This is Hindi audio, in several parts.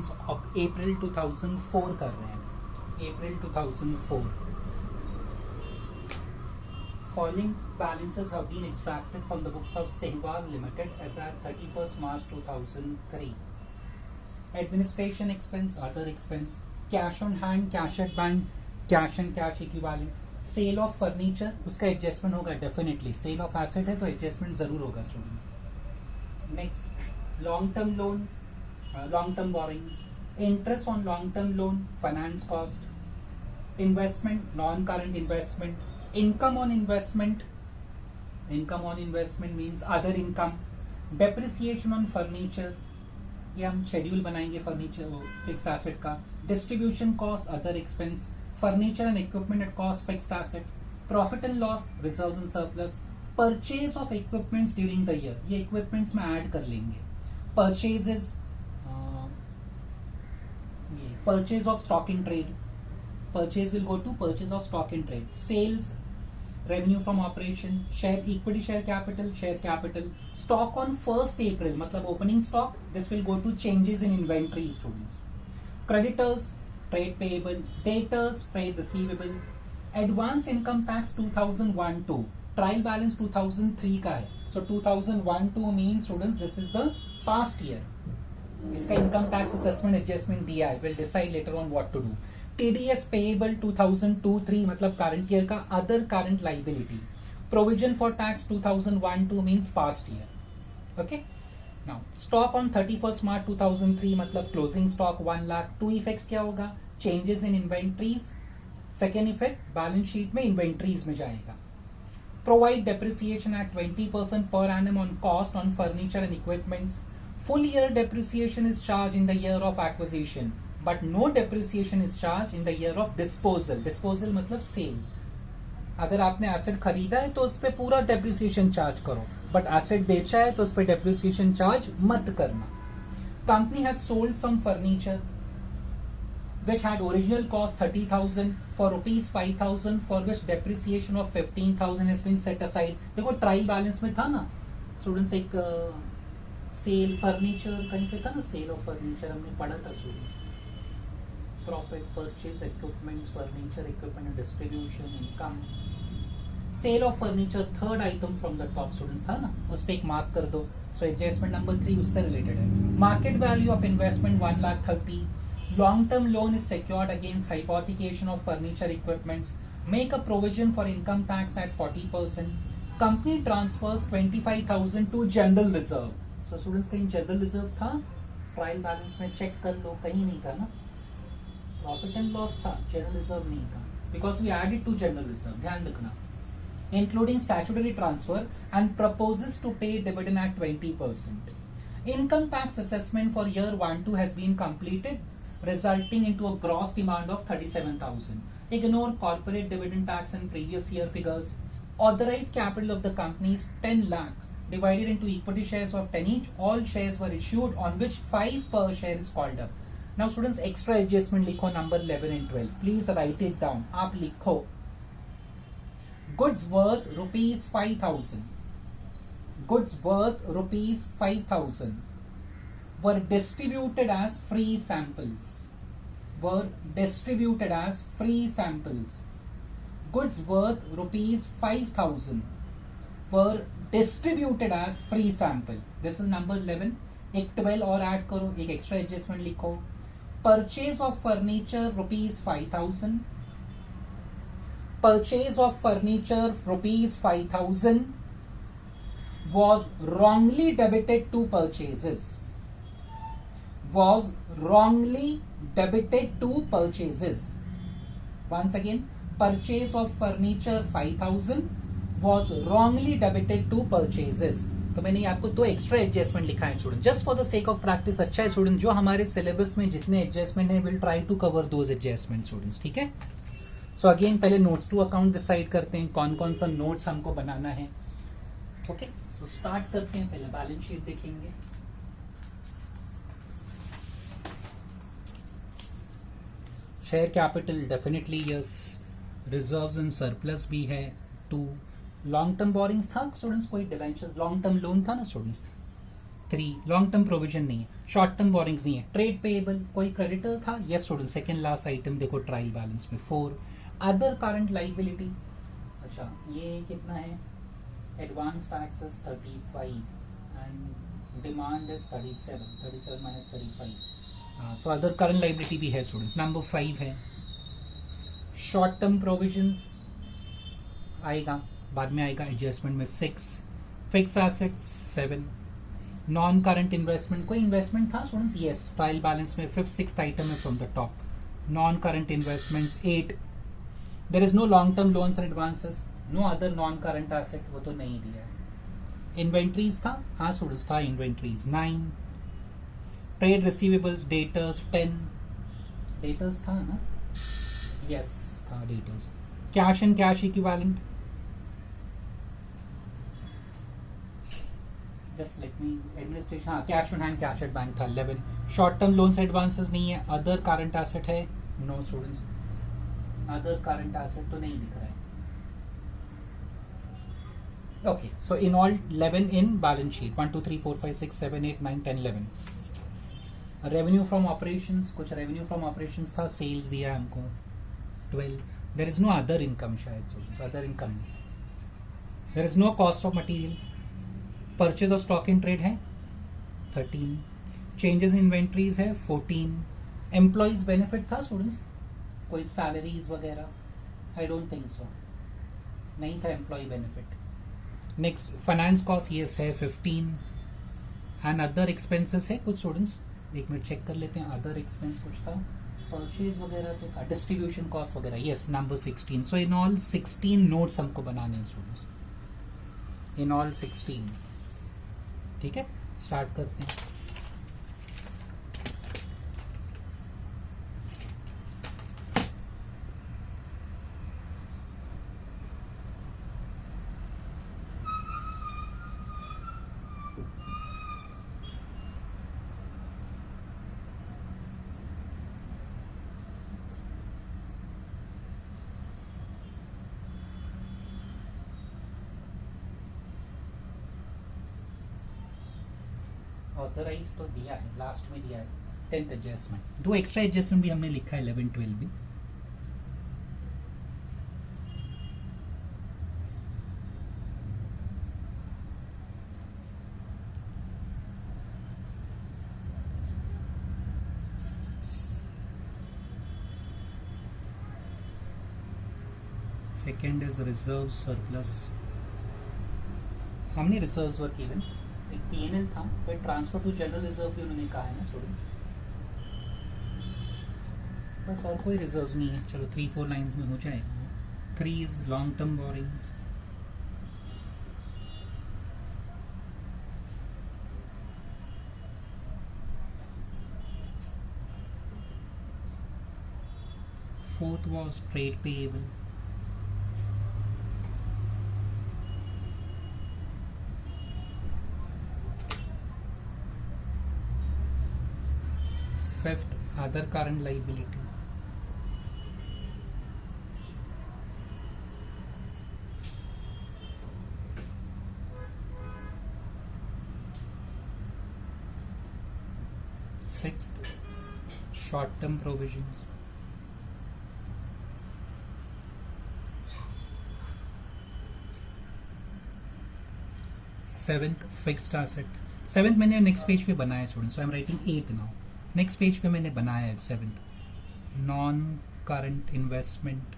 स्टूडेंट्स अप्रैल 2004 कर रहे हैं, अप्रैल 2004. Following balances have been extracted from the books of Sehwag Limited as at 31st March 2003. Administration expense, other expense, cash on hand, cash at bank, cash and cash equivalent, sale of furniture, उसका एडजस्टमेंट होगा डेफिनेटली. सेल ऑफ एसेट है तो एडजस्टमेंट जरूर होगा students. Next long term loan, long term borings, interest on long term loan, finance cost, investment, non current investment, income on investment, income on investment means other income, depreciation on furniture, ये हम शेड्यूल बनाएंगे फर्नीचर फिक्स्ड एसेट का, distribution cost, other expense, furniture and equipment at cost fixed asset, profit and loss, reserve and surplus, purchase of equipments during the year, ये इक्विपमेंट्स में ऐड कर लेंगे. परचेजेस, ये purchase of stock in trade, purchase will go to purchase of stock in trade. Sales, revenue from operation, share equity, share capital, stock on 1st April मतलब opening stock, this will go to changes in inventory students. Creditors, trade payable, debtors, trade receivable, advance income tax 2001-2, trial balance 2003 का है, so 2001-2 means students this is the past year. इसका income tax assessment adjustment दिया है, we'll decide later on what to do. TDS payable 2002-3 मतलब current year का, other current liability. Provision for tax 2001-2 means past year. Okay. Now stock on 31st March 2003 मतलब closing stock 1 lakh. Two effects क्या होगा? Changes in inventories. Second effect balance sheet में inventories में जाएगा. Provide depreciation at 20% per annum on cost on furniture and equipments. Full year depreciation is charged in the year of acquisition. But no depreciation is charged in the year of disposal. Disposal मतलब सेल. अगर आपने एसेट खरीदा है तो उस पर पूरा डेप्रिसिएशन चार्ज करो, बट एसेट बेचा है तो उस पर डेप्रिसिएशन चार्ज मत करना. Company has sold some furniture which had original cost 30,000 for rupees 5,000 for which depreciation of 15,000 has been set aside. देखो ट्रायल बैलेंस में था ना स्टूडेंट्स, एक सेल फर्नीचर कहीं पे था ना, सेल ऑफ फर्नीचर हमने पढ़ा था students. Profit, purchase, equipments, furniture, equipment, and distribution, income. Sale of furniture, third item from the top students था ना, उस पे एक मार्क कर दो. So adjustment number 3 उससे related है. Market value of investment 1,30,000. Long term loan is secured against hypothecation of furniture equipments. Make a provision for income tax at 40%. Company transfers 25,000 to general reserve. So students कहीं general reserve था, trial balance में check कर लो, कहीं नहीं था ना. प्रॉफिट एंड लॉस था, जनरल रिजर्व नहीं था, because we added to general reserve. ध्यान रखना. Including statutory transfer and proposes to pay dividend at 20%. Income tax assessment for year 1-2 has been completed, resulting into a gross demand of 37,000. Ignore corporate dividend tax and previous year figures. Authorised capital of the company is 10 lakh divided into equity shares of 10 each. All shares were issued on which 5 per share is called up. Now students extra adjustment लिखो number 11 and 12. Please write it down. आप लिखो goods worth rupees 5,000. Goods worth rupees 5,000 were distributed as free samples. Were distributed as free samples. Goods worth rupees 5,000 were distributed as free sample. This is number 11. एक 12 और ऐड करो, एक एक्स्ट्रा एडजस्टमेंट लिखो. Purchase of furniture rupees 5,000. Purchase of furniture rupees 5,000 was wrongly debited to purchases. Was wrongly debited to purchases. Once again, purchase of furniture 5,000 was wrongly debited to purchases. तो मैंने आपको 2 एक्स्ट्रा एडजस्टमेंट लिखा है student, just for the sake of practice. अच्छा है स्टूडेंट, जो हमारे सिलेबस में जितने एडजस्टमेंट है will try to cover those adjustment students. ठीक है. सो अगेन पहले नोट्स टू अकाउंट डिसाइड करते हैं कौन कौन सा नोट्स हमको बनाना है. ओके, सो स्टार्ट करते हैं. पहले बैलेंस शीट देखेंगे. Share capital definitely yes. Reserves and surplus भी है. 2 लॉन्ग टर्म बोरिंग्स था स्टूडेंट्स, कोई डिवेंचर लॉन्ग टर्म लोन था ना स्टूडेंट्स. 3 लॉन्ग टर्म प्रोविजन नहीं है, शॉर्ट टर्म बोरिंग्स नहीं है, ट्रेड पेएबल कोई क्रेडिटर था, yes student, second last item देखो ट्रायल बैलेंस में 4, अदर करंट लाइबिलिटी, अच्छा ये कितना है, advance taxes 35 and demand is 37 minus 35, so other current liability भी है स्टूडेंट्स। नंबर 5 है शॉर्ट टर्म प्रोविजंस, आएगा बाद में आएगा एडजस्टमेंट में 6, fix assets 7, non current investment, कोई इन्वेस्टमेंट था स्टूडेंट्स, यस ट्रायल बैलेंस में 5th 6th आइटम है from the top, non current investments 8, there is no long term loans and advances, no other non current asset, वो तो नहीं दिया है। इन्वेंट्रीज था, हाँ स्टूडेंट्स था inventories 9, trade receivables debtors 10, debtors था ना, यस था debtors, cash and cash equivalent, just let me administration, हाँ cash on hand cash at bank था 11, शॉर्ट टर्म लोन्स एडवांसेस नहीं है, अदर करंट एसेट है, no students, other current asset तो नहीं दिख रहा है। Okay, so in all 11 in balance sheet, 1 2 3 4 5 6 7 8 9 10 11। Revenue from operations, कुछ रेवेन्यू फ्रॉम ऑपरेशंस था, सेल्स दिया है हमको 12, there is no other income, शायद other income, there is no cost of material, purchase of stock in trade है 13, चेंजेस इन इन्वेंट्रीज है 14, एम्प्लॉइज बेनिफिट था स्टूडेंट्स, कोई सैलरीज वगैरह, आई डोंट थिंक सो, नहीं था employ benefit. Next finance cost yes है 15, एंड अदर एक्सपेंसेस है कुछ स्टूडेंट्स, एक मिनट चेक कर लेते हैं, अदर एक्सपेंस कुछ था, परचेज वगैरह तो था, डिस्ट्रीब्यूशन कॉस्ट वगैरह, yes number 16, so in all 16 notes हमको बनाने हैं स्टूडेंट्स, इन ऑल 16, ठीक है स्टार्ट करते हैं। ऑथराइज तो दिया है, लास्ट में दिया है 10th एडजस्टमेंट, 2 एक्स्ट्रा एडजस्टमेंट भी हमने लिखा है 11 12 भी। सेकेंड इज रिजर्व सरप्लस, हमने रिजर्व वर्क इवन एक पीएनएल था, फिर ट्रांसफर टू जनरल रिजर्व भी उन्होंने कहा है ना स्टूडेंट, बस और कोई रिजर्व्स नहीं है, चलो 3-4 लाइंस में हो जाएगा। 3 is long term borings, fourth was trade payable, fifth other current liability, sixth short term provisions, seventh fixed asset, seventh मैंने नेक्स्ट पेज पे बनाया student, so I am writing 8 now, next page पे मैंने बनाया है 7th, non current investment,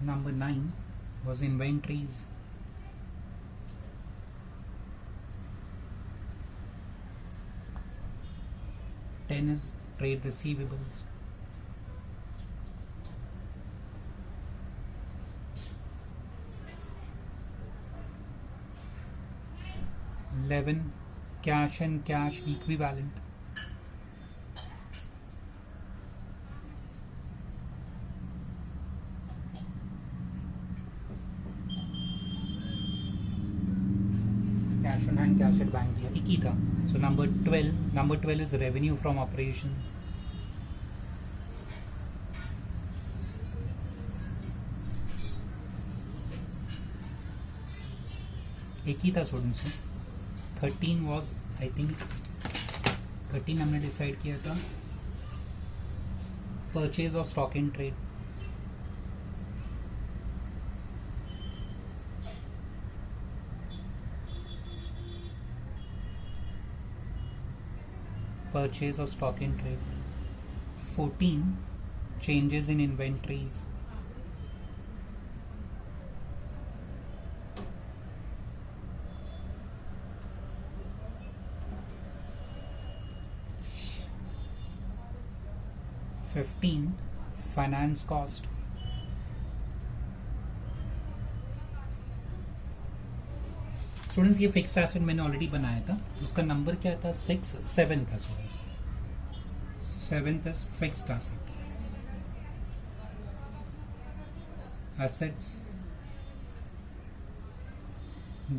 number 9 was inventories, ten is trade receivables, 11 cash and cash equivalent, 12 cash on hand cash at bank दिया, एक ही था. So number 12 is revenue from operations. एक ही था स्टूडेंट्स. 13 वाज आई थिंक 13 हमने डिसाइड किया था purchase of stock in trade. Purchase of stock in trade. 14 changes in inventories. 15 finance cost. Students ये फिक्स्ड एसेट मैंने ऑलरेडी बनाया था, उसका नंबर क्या था 7 था students. 7th is fixed asset. Assets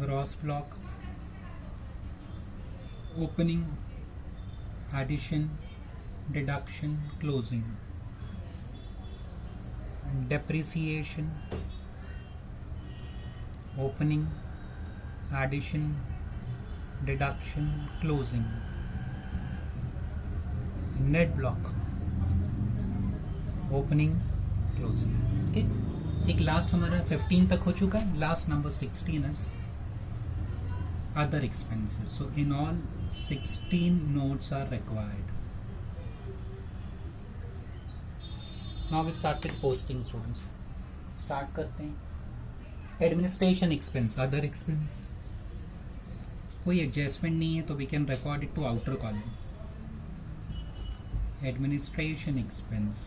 gross block, opening, addition, deduction, closing, depreciation, opening, addition, deduction, closing, net block, opening, closing. Okay, एक लास्ट हमारा 15 तक हो चुका है. Last number 16 is other expenses. So in all 16 notes are required. Now we start with posting students. Start करते हैं. एडमिनिस्ट्रेशन एक्सपेंस, अदर एक्सपेंस, कोई एडजस्टमेंट नहीं है तो we can record it to outer column. Administration expense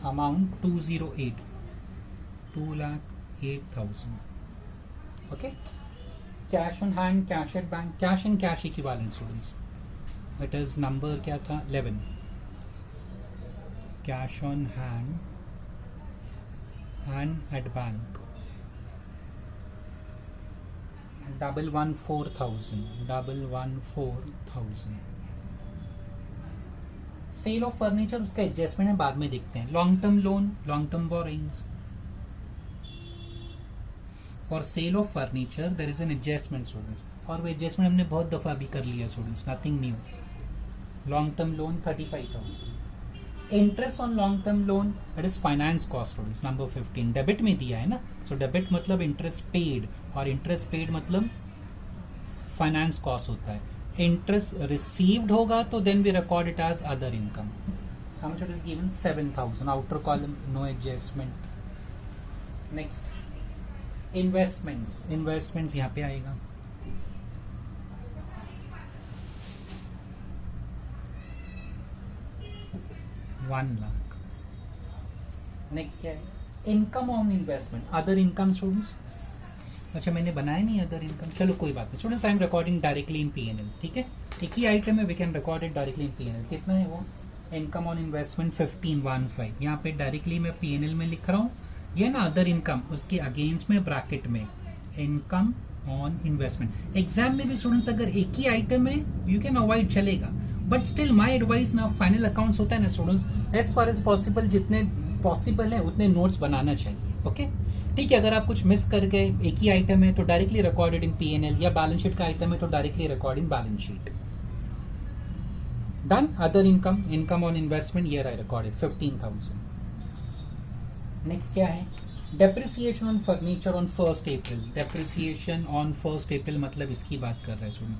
amount 208, 2,08,000. Okay. Cash on hand cash at bank, cash and cash equivalent students. It is number क्या था 11. Cash on hand and at bank 114,000. Sale of furniture उसका एडजस्टमेंट है, बाद में देखते हैं. Long term loan, long term borrowings. For sale of furniture there is an adjustment students, और वो एडजस्टमेंट हमने बहुत दफा भी कर लिया students, nothing new. Long term loan 35,000. Interest on long term loan that is finance cost students, number 15. Debit में दिया है ना, सो डेबिट मतलब इंटरेस्ट पेड, और इंटरेस्ट पेड मतलब फाइनेंस कॉस्ट होता है. इंटरेस्ट रिसीव्ड होगा तो then we record it as other income. How much it is given 7,000. Outer column no adjustment. Next investments. Investments यहाँ पे आएगा. ₹1,00,000. नेक्स्ट क्या है? Income on investment, other income students. अच्छा मैंने बनाया नहीं अदर इनकम, चलो कोई बात नहीं students. I am recording directly in PNL. ठीक है, एक ही आइटम है, we can record it directly in PNL. कितना है वो? Income on investment 15,15. यहाँ पे डायरेक्टली मैं पीएनएल में लिख रहा हूँ. ये ना अदर इनकम, उसके अगेंस्ट में ब्रैकेट में इनकम ऑन इन्वेस्टमेंट. एग्जाम में भी स्टूडेंट्स अगर एक ही आइटम है यू कैन अवॉइड, चलेगा, बट स्टिल माई एडवाइस ना, फाइनल अकाउंट्स होता है ना students, as far as possible जितने पॉसिबल है उतने नोट्स बनाना चाहिए. ओके ठीक है. अगर आप कुछ मिस कर गए, एक ही आइटम है तो डायरेक्टली रिकॉर्डेड इन पीएनएल, या बैलेंस शीट का आइटम है तो directly record in balance sheet. Done. Other income, income on investment, year I recorded 15,000. Next क्या है? Depreciation on furniture on 1st April. Depreciation on 1st April मतलब इसकी बात कर रहे हैं सुनिए.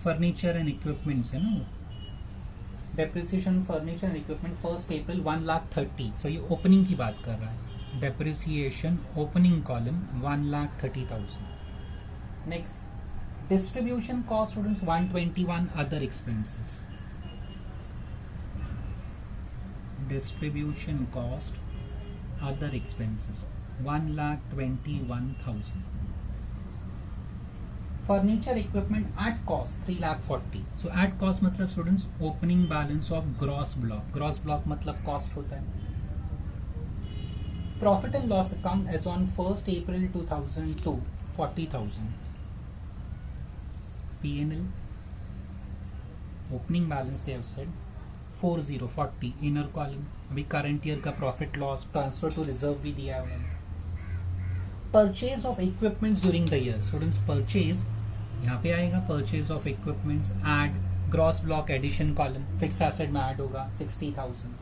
फर्नीचर एंड इक्विपमेंट्स है ना. Depreciation furniture and equipment 1st April 1,30,000. सो ये ओपनिंग की बात कर रहा है. Depreciation opening column 1,30,000. Next distribution cost students 121. Other expenses. Distribution cost, other expenses 1,21,000. Furniture equipment at cost 3,40,000. So at cost मतलब students opening balance of gross block. Gross block मतलब cost होता है. Profit and loss account as on 1st April 2002 40,000. P&L opening balance they have said 40 inner column. अभी current year का profit loss transfer to reserve भी दिया है उन्होंने. Purchase of equipments during the year. Students purchase यहाँ पे आएगा purchase of equipments, add gross block addition column, fixed asset में add होगा 60,000.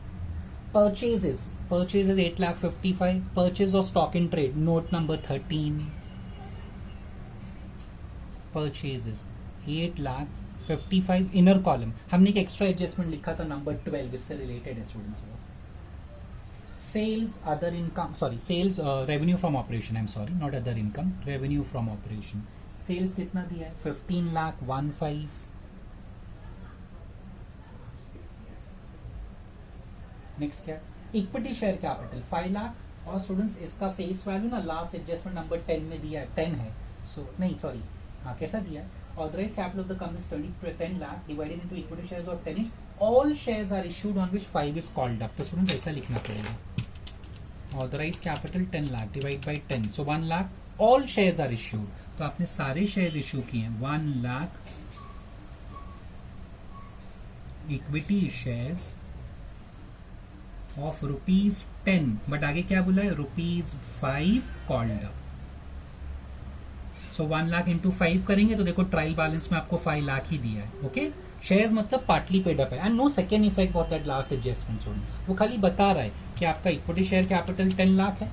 Purchases 8,55,000. Purchase of stock in trade note number 13. Purchases 8,55,000 inner column. हमने एक एक्स्ट्रा एडजस्टमेंट लिखा था नंबर 12, इससे रिलेटेड है students. Sales other income, sales revenue from operation, I'm sorry, not other income, revenue from operation. Sales कितना दिया है? 15,15,000. नेक्स्ट क्या? Equity share capital 5 lakh. और स्टूडेंट्स इसका फेस वैल्यू ना लास्ट एडजस्टमेंट नंबर 10 में दिया है, 10 है. हाँ कैसा दिया है? Authorized capital of the company is 10 lakh divided into equity shares of 10 each. All shares are issued on which 5 is called up. तो स्टूडेंट्स ऐसा लिखना पड़ेगा. Authorized capital 10 lakh divide by 10, so 1 lakh. All shares are issued. तो आपने सारे शेयर्स इशू किए हैं. 1 lakh equity shares of ₹10, but आगे क्या बोला है? ₹5 कॉल्ड अप. सो 1 लाख इंटू 5 करेंगे तो देखो ट्रायल बैलेंस में आपको 5 लाख ही दिया है. ओके, शेयर्स मतलब पार्टली पेड अप है and no second effect for that last adjustment. वो खाली बता रहा है कि आपका इक्विटी शेयर कैपिटल 10 लाख है,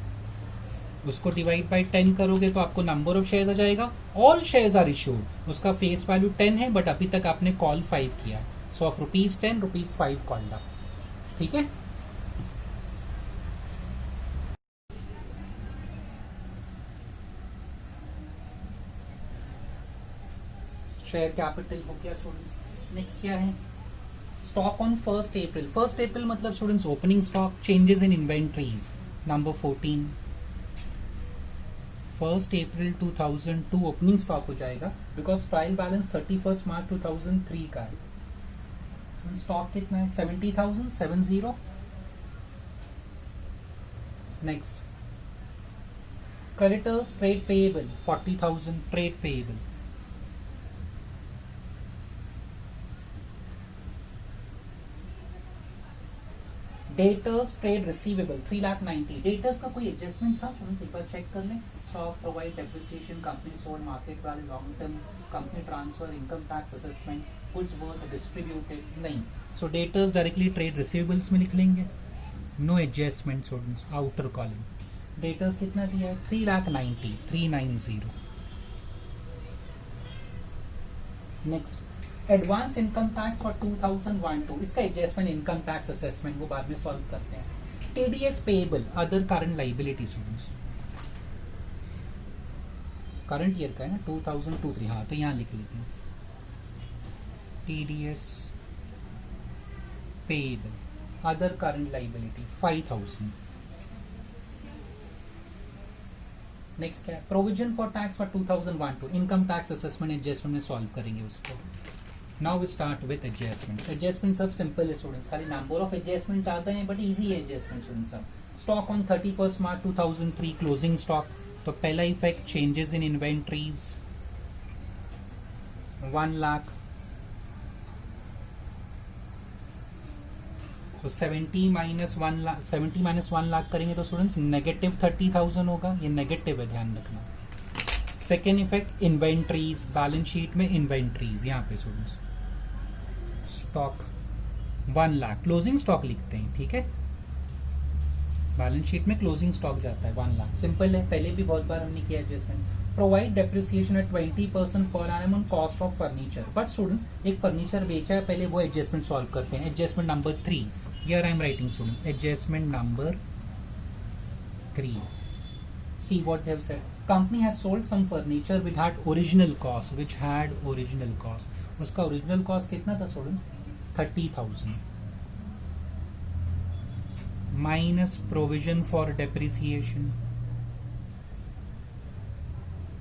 उसको डिवाइड बाय 10 करोगे तो आपको नंबर ऑफ शेयर्स आ जाएगा. ऑल शेयर्स आर इशूड, उसका फेस वैल्यू 10 है बट अभी तक आपने कॉल 5 किया. सो ऑफ ₹10 ₹5 कॉल्ड अप. ठीक है. शेयर कैपिटल हो गया स्टूडेंट्स. नेक्स्ट क्या है? स्टॉक ऑन 1 अप्रैल. 1 अप्रैल मतलब students opening stock, changes in inventories number 14. 1 April 2002 opening stock हो जाएगा बिकॉज ट्रायल बैलेंस 31 मार्च 2003 का है. स्टॉक कितना है? 70,000 70. Next creditors trade payable 40,000 trade payable. Debtors trade receivable 3,90,000. Debtors का कोई एडजस्टमेंट था स्टूडेंट्स? एक बार चेक कर लें. Stock provide depreciation, company sold, market value, long term, company transfer, income tax assessment, goods worth distributed. नहीं. So debtors directly trade receivables में लिख लेंगे. No adjustment students. Outer column debtors कितना दिया है? 3,90,000. Next advance income tax for 2001-2. इसका एडजस्टमेंट इनकम टैक्स असेसमेंट वो बाद में सॉल्व करते हैं. TDS payable other current liability students. Current year का है ना 2002-3. हाँ तो यहाँ लिख लेते हैं. TDS payable other current liability 5,000. Next क्या है? Provision for tax for 2001-2. Income tax assessment adjustment में सॉल्व करेंगे उसको. Now we start with adjustment. Adjustment सब सिंपल है स्टूडेंट्स, खाली नंबर ऑफ एडजस्टमेंट्स आते हैं बट इजी है एडजस्टमेंट स्टूडेंट्स सब. Stock on 31 March 2003 closing stock. तो पहला effect changes in inventories 1 lakh. तो 70 माइनस 1 लाख करेंगे तो स्टूडेंट्स नेगेटिव 30,000 होगा. ये नेगेटिव है, ध्यान रखना. Second effect inventories, balance sheet में इन्वेंट्रीज यहाँ पे students. Stock 1 lakh, closing stock लिखते हैं. ठीक है, बैलेंस शीट में क्लोजिंग स्टॉक जाता है 1 लाख. सिंपल है, पहले भी बहुत बार हमने किया adjustment. Provide depreciation at 20% per annum on cost of furniture. But students एक फर्नीचर बेचा है, पहले वो एडजस्टमेंट सॉल्व करते हैं. Adjustment number 3 here I am writing students. Adjustment number 3. See what they have said. Company has sold some furniture which had original cost. उसका ओरिजिनल कॉस्ट कितना था students? 30,000 minus provision for depreciation.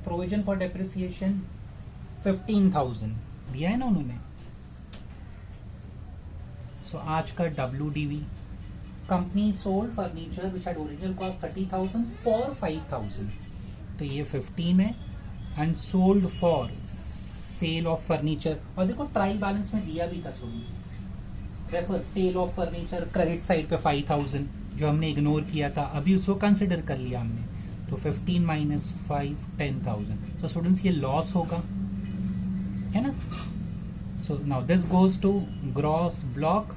Provision for depreciation 15,000 दिया है ना उन्होंने. सो आज का WDV. Company sold furniture which had original cost 30,000 for 5,000. तो ये 15 है and sold for sale of furniture. और देखो ट्रायल बैलेंस में दिया भी था students, refer sale of furniture credit side पे 5000 जो हमने इग्नोर किया था, अभी उसको कंसिडर कर लिया हमने, तो 15 माइनस 5 10,000। सो स्टूडेंट्स ये लॉस होगा, है ना। So now this goes to gross block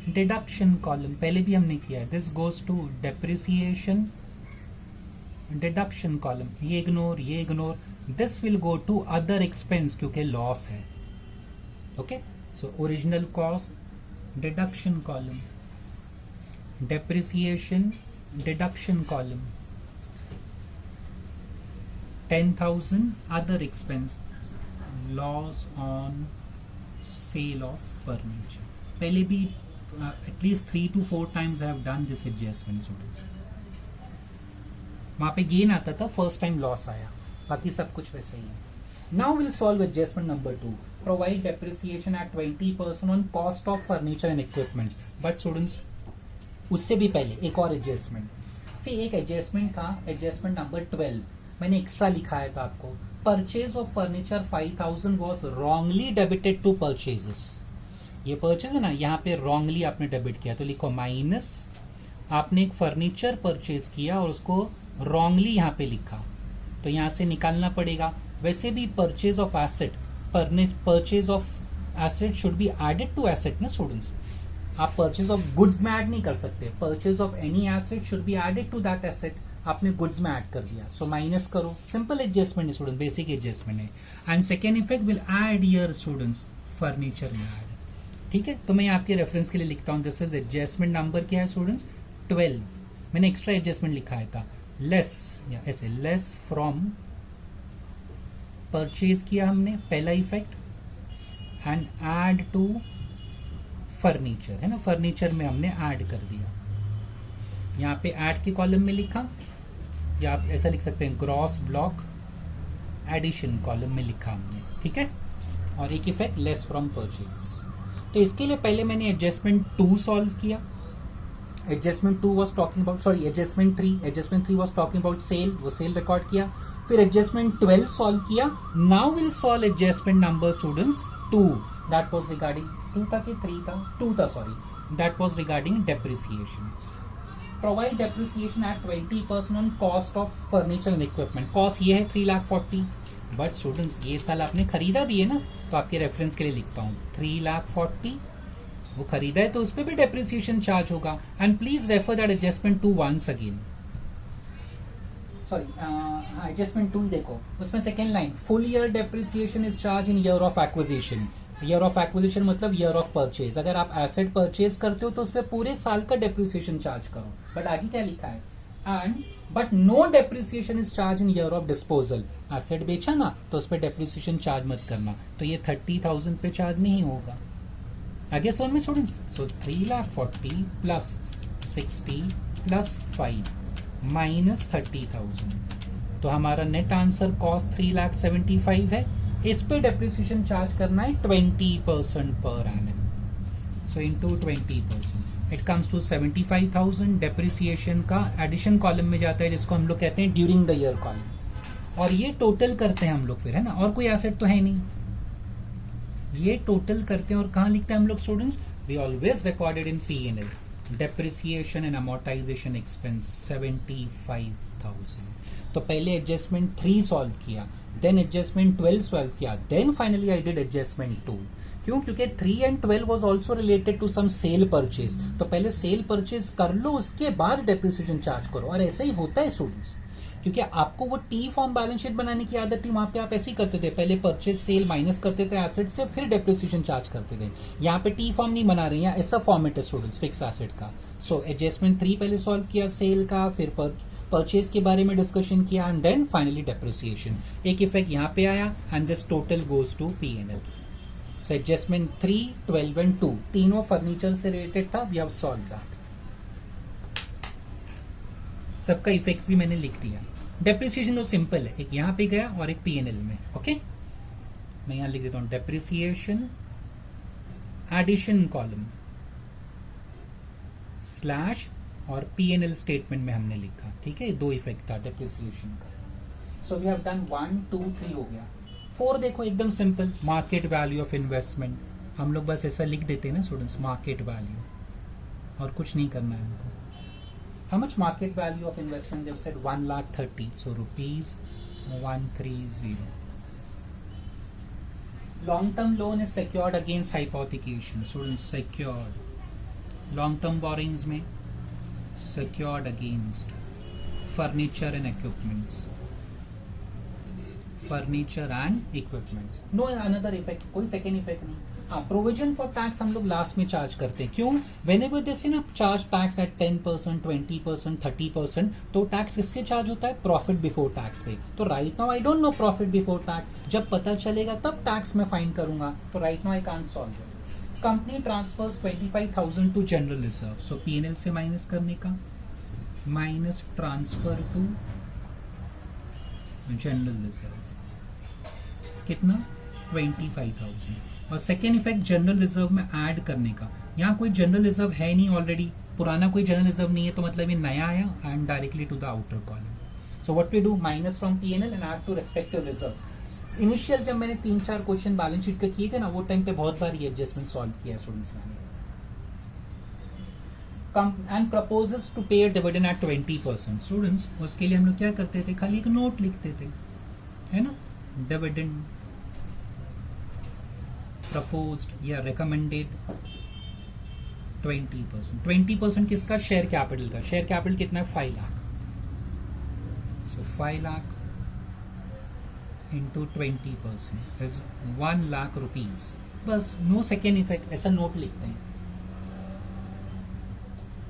deduction column, पहले भी हमने किया है। This goes to depreciation deduction column, ये ignore. This will go to other expense क्योंकि लॉस है। Okay, so original cost deduction column, depreciation deduction column, 10,000 other expense, loss on sale of furniture. पहले भी at least 3 to 4 times I have done this adjustment students। वहां पे गेन आता था, फर्स्ट टाइम लॉस आया, बाकी सब कुछ वैसे ही है। Now will solve adjustment number 2, provide depreciation at 20% on cost of furniture and equipments. But students उससे भी पहले एक और एडजस्टमेंट, सी एक एडजस्टमेंट का एडजस्टमेंट नंबर 12 मैंने एक्स्ट्रा लिखाया था आपको। Purchase of furniture 5,000 was wrongly debited to purchases. ये परचेज है ना, यहाँ पे रॉन्गली आपने डेबिट किया, तो लिखो माइनस, आपने एक फर्नीचर परचेज किया और उसको रॉन्गली यहाँ पे लिखा, तो यहाँ से निकालना पड़ेगा। वैसे भी purchase of asset, purchase of asset should be added to asset ना स्टूडेंट्स। आप परचेज ऑफ गुड्स में ऐड नहीं कर सकते, purchase of any asset should be added to that asset. आपने गुड्स में ऐड कर दिया, सो माइनस करो, सिंपल एडजस्टमेंट है स्टूडेंट, बेसिक एडजस्टमेंट है। And second effect will add year students, furniture में ऐड, ठीक है। तो मैं आपके रेफरेंस के लिए लिखता हूं, दिस इज एडजस्टमेंट नंबर क्या है स्टूडेंट्स 12। मैंने एक्स्ट्रा एडजस्टमेंट लिखा है था, लेस या ऐसे लेस फ्रॉम परचेज किया हमने, पहला effect, and add to furniture, है ना, फर्नीचर में हमने ऐड कर दिया। यहाँ पे ऐड के कॉलम में लिखा, या आप ऐसा लिख सकते हैं ग्रॉस ब्लॉक एडिशन कॉलम में लिखा हमने, ठीक है। और एक इफेक्ट लेस फ्रॉम परचेज। तो इसके लिए पहले मैंने एडजस्टमेंट 2 सॉल्व किया। Adjustment 2 was talking about, sorry adjustment 3 was talking about sale, वो सेल रिकॉर्ड किया। फिर एडजस्टमेंट 12 सॉल्व किया। Now will solve adjustment number students 2, that was regarding 2 था कि 3 था, 2 था sorry, that was regarding depreciation. Provide depreciation at 20% on cost of furniture and equipment. Cost ये है 3,40,000, बट स्टूडेंट्स ये साल आपने खरीदा भी है ना, तो आपके रेफरेंस के लिए लिखता हूँ 3,40,000 वो खरीदा है, तो उस पर भी डेप्रिसिएशन चार्ज होगा। And please refer that adjustment 2 once again, sorry adjustment 2 देखो, उसमें second line, full year depreciation is charge in year of acquisition. Year of acquisition मतलब ईयर ऑफ परचेज। अगर आप एसेट परचेज करते हो तो उस पर पूरे साल का डेप्रिसिएशन चार्ज करो। बट आगे क्या लिखा है, and but no depreciation is charge in year of disposal. Asset बेचा ना, तो उस पर डेप्रिसिएशन चार्ज मत करना, तो ये 30,000 पे चार्ज नहीं होगा। आगे समझ में स्टूडेंट्स, सो 3,40,000 प्लस 60 प्लस 5 माइनस 30,000, तो हमारा नेट आंसर कॉस्ट 3,75,000 है। इस पे डेप्रिसिएशन चार्ज करना है 20% per annum, so into 20% it comes to 75,000। Depreciation का एडिशन कॉलम में जाता है, जिसको हम लोग कहते हैं ड्यूरिंग द ईयर कॉलम, और ये टोटल करते हैं हम लोग फिर, है ना, और कोई एसेट तो है नहीं, ये टोटल करते हैं। और कहाँ लिखते हैं हम लोग students, we always recorded in P&L, depreciation and amortisation expense 75,000। तो पहले एडजस्टमेंट 3 सॉल्व किया, देन एडजस्टमेंट 12 सॉल्व किया, then finally I did adjustment 2। क्यों? क्योंकि 3 and 12 was also related to some sale purchase. तो पहले सेल परचेज कर लो, उसके बाद डेप्रिसिएशन चार्ज करो। और ऐसा ही होता है स्टूडेंट्स, क्योंकि आपको वो टी फॉर्म बैलेंस शीट बनाने की आदत थी, वहां पे आप ऐसे ही करते थे, पहले परचेज सेल माइनस करते थे एसेट से, फिर डेप्रिसिएशन चार्ज करते थे। यहाँ पे टी फॉर्म नहीं बना रहे हैं, ऐसा फॉर्मेट है स्टूडेंट्स फिक्स एसेट का। सो एडजस्टमेंट 3 पहले सॉल्व किया सेल का, फिर परचेज के बारे में डिस्कशन किया, एंड देन फाइनली डेप्रिसिएशन। एक इफेक्ट यहाँ पे आया, and this total goes to P&L। So adjustment 3, 12 and 2 तीनों फर्नीचर से रिलेटेड था, वी हैव सॉल्व दैट। सबका इफेक्ट्स भी मैंने लिख दिया। डेप्रिसिएशन तो सिंपल है, एक यहाँ पे गया और एक P&L में। ओके, मैं यहाँ लिख देता हूँ डेप्रिसिएशन एडिशन कॉलम स्लैश और P&L स्टेटमेंट में हमने लिखा, ठीक है, 2 इफेक्ट था डेप्रिसिएशन का। सो वी हैव डन 1 2 3 हो गया। 4 देखो एकदम simple, market value of investment. हम लोग बस ऐसा लिख देते हैं ना स्टूडेंट्स, मार्केट वैल्यू, और कुछ नहीं करना है हमको। How much market value of investment? They said 1,30,000, so rupees 130। Long term loan is secured against hypothecation. Students secured, long term borrowings में secured against furniture and equipments, furniture and equipments. No another effect, कोई second effect नहीं। हाँ, प्रोविजन फॉर टैक्स हम लोग लास्ट में चार्ज करते हैं। क्यों? whenever they say ना चार्ज टैक्स एट 10%, 20%, 30%, तो टैक्स किसके चार्ज होता है? प्रॉफिट बिफोर टैक्स पे। तो right now I don't know profit before tax, जब पता चलेगा तब टैक्स में फाइन करूंगा। तो right now I can't solve it. Company transfers 25,000 to general reserve, so PNL से माइनस करने का, minus transfer to general reserve, कितना? 25,000। और सेकेंड इफेक्ट जनरल रिजर्व में ऐड करने का। यहाँ कोई जनरल रिजर्व है नहीं ऑलरेडी, पुराना कोई जनरल रिजर्व नहीं है, तो मतलब ये नया आया and directly to the outer column. So what we do, minus from PNL and add to respective reserve. Initial जब मैंने 3-4 क्वेश्चन बैलेंस शीट के किए थे ना, वो टाइम पे बहुत बार ये एडजस्टमेंट सॉल्व किया स्टूडेंट्स मैंने। And proposes to pay dividend at 20%। Students उसके लिए हम लोग क्या करते थे? खाली एक नोट लिखते थे, है ना, डिविडेंड प्रपोज्ड या रिकमेंडेड 20%। 20% किसका? शेयर कैपिटल का। शेयर कैपिटल कितना है? 5 lakh. So 5 lakh into 20% is 1 lakh rupees। बस, नो सेकेंड इफेक्ट, ऐसा नोट लिखते हैं।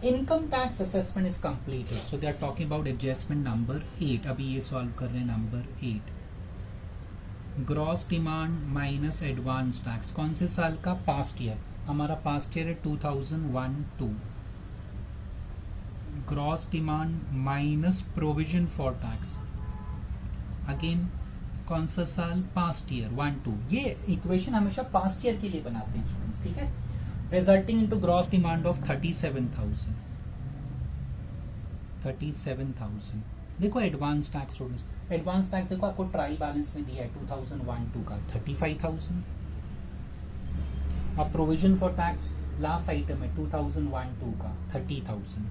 Income tax assessment is completed, so they are talking about adjustment number 8। अभी ये सॉल्व कर रहे हैं number 8। Gross demand minus advance tax, कौन से साल का? Past year. हमारा पास्ट ईयर है 2001-2। Gross demand minus provision for tax, again कौन सा साल? Past year 1-2। ये इक्वेशन हमेशा पास्ट ईयर के लिए बनाते हैं स्टूडेंट्स, ठीक है। Resulting into gross demand of 37,000। 37,000। देखो advance tax students, advance tax देखो आपको ट्रायल बैलेंस में दिया है 2001-2 का 35,000। अब provision for tax last item है 2001-2 का 30,000।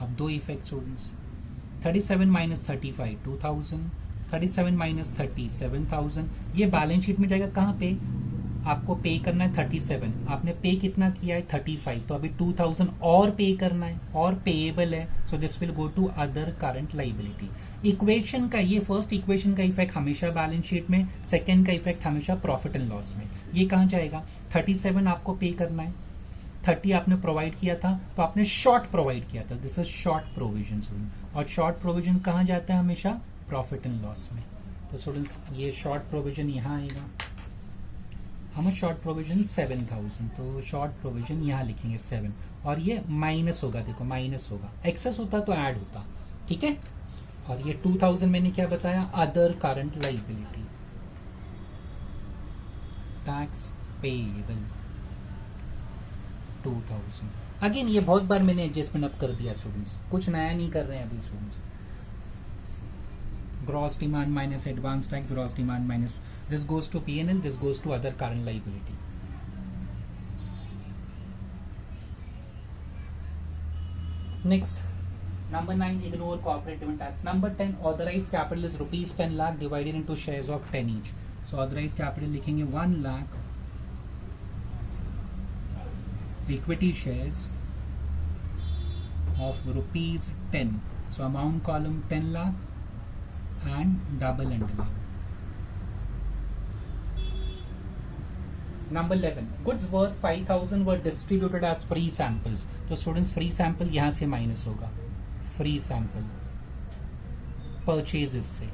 अब दो इफेक्ट स्टूडेंट्स, 37 माइनस 35 2,000, 37 माइनस 30 7,000। ये बैलेंस शीट में जाएगा कहाँ पे? आपको पे करना है 37, आपने पे कितना किया है? 35, तो अभी 2,000 और पे करना है, और पेएबल है, so this will go to other current liability. Equation का ये फर्स्ट इक्वेशन का इफेक्ट हमेशा बैलेंस शीट में, सेकेंड का इफेक्ट हमेशा प्रॉफिट एंड लॉस में। ये कहाँ जाएगा? 37 आपको पे करना है, 30 आपने प्रोवाइड किया था, तो आपने शॉर्ट प्रोवाइड किया था, दिस इज शॉर्ट प्रोविजन। और शॉर्ट प्रोविजन कहाँ जाता है? हमेशा प्रॉफिट एंड लॉस में। तो स्टूडेंट्स ये शॉर्ट प्रोविजन यहाँ आएगा, हमें शॉर्ट प्रोविजन 7,000, तो शॉर्ट प्रोविजन यहाँ लिखेंगे 7, और ये माइनस होगा, देखो माइनस होगा, एक्सेस होता तो ऐड होता, ठीक है। और ये 2,000 मैंने क्या बताया? Other current liability, tax payable 2,000। Again ये बहुत बार मैंने एडजस्टमेंट अप कर दिया स्टूडेंट्स, कुछ नया नहीं कर रहे हैं अभी students. Gross demand minus advance tax, gross demand minus, this goes to P&L, this goes to other current liability. Next, number 9, ignore corporate dividend tax. Number 10, authorized capital is rupees 10 lakh divided into shares of 10 each. So authorized capital लिखेंगे 1 lakh, equity shares of rupees 10. So amount column 10 lakh and double underline. Number 11, goods worth 5,000 were distributed as free samples. तो स्टूडेंट्स फ्री सैंपल यहाँ से माइनस होगा, फ्री सैंपल परचेजेस से।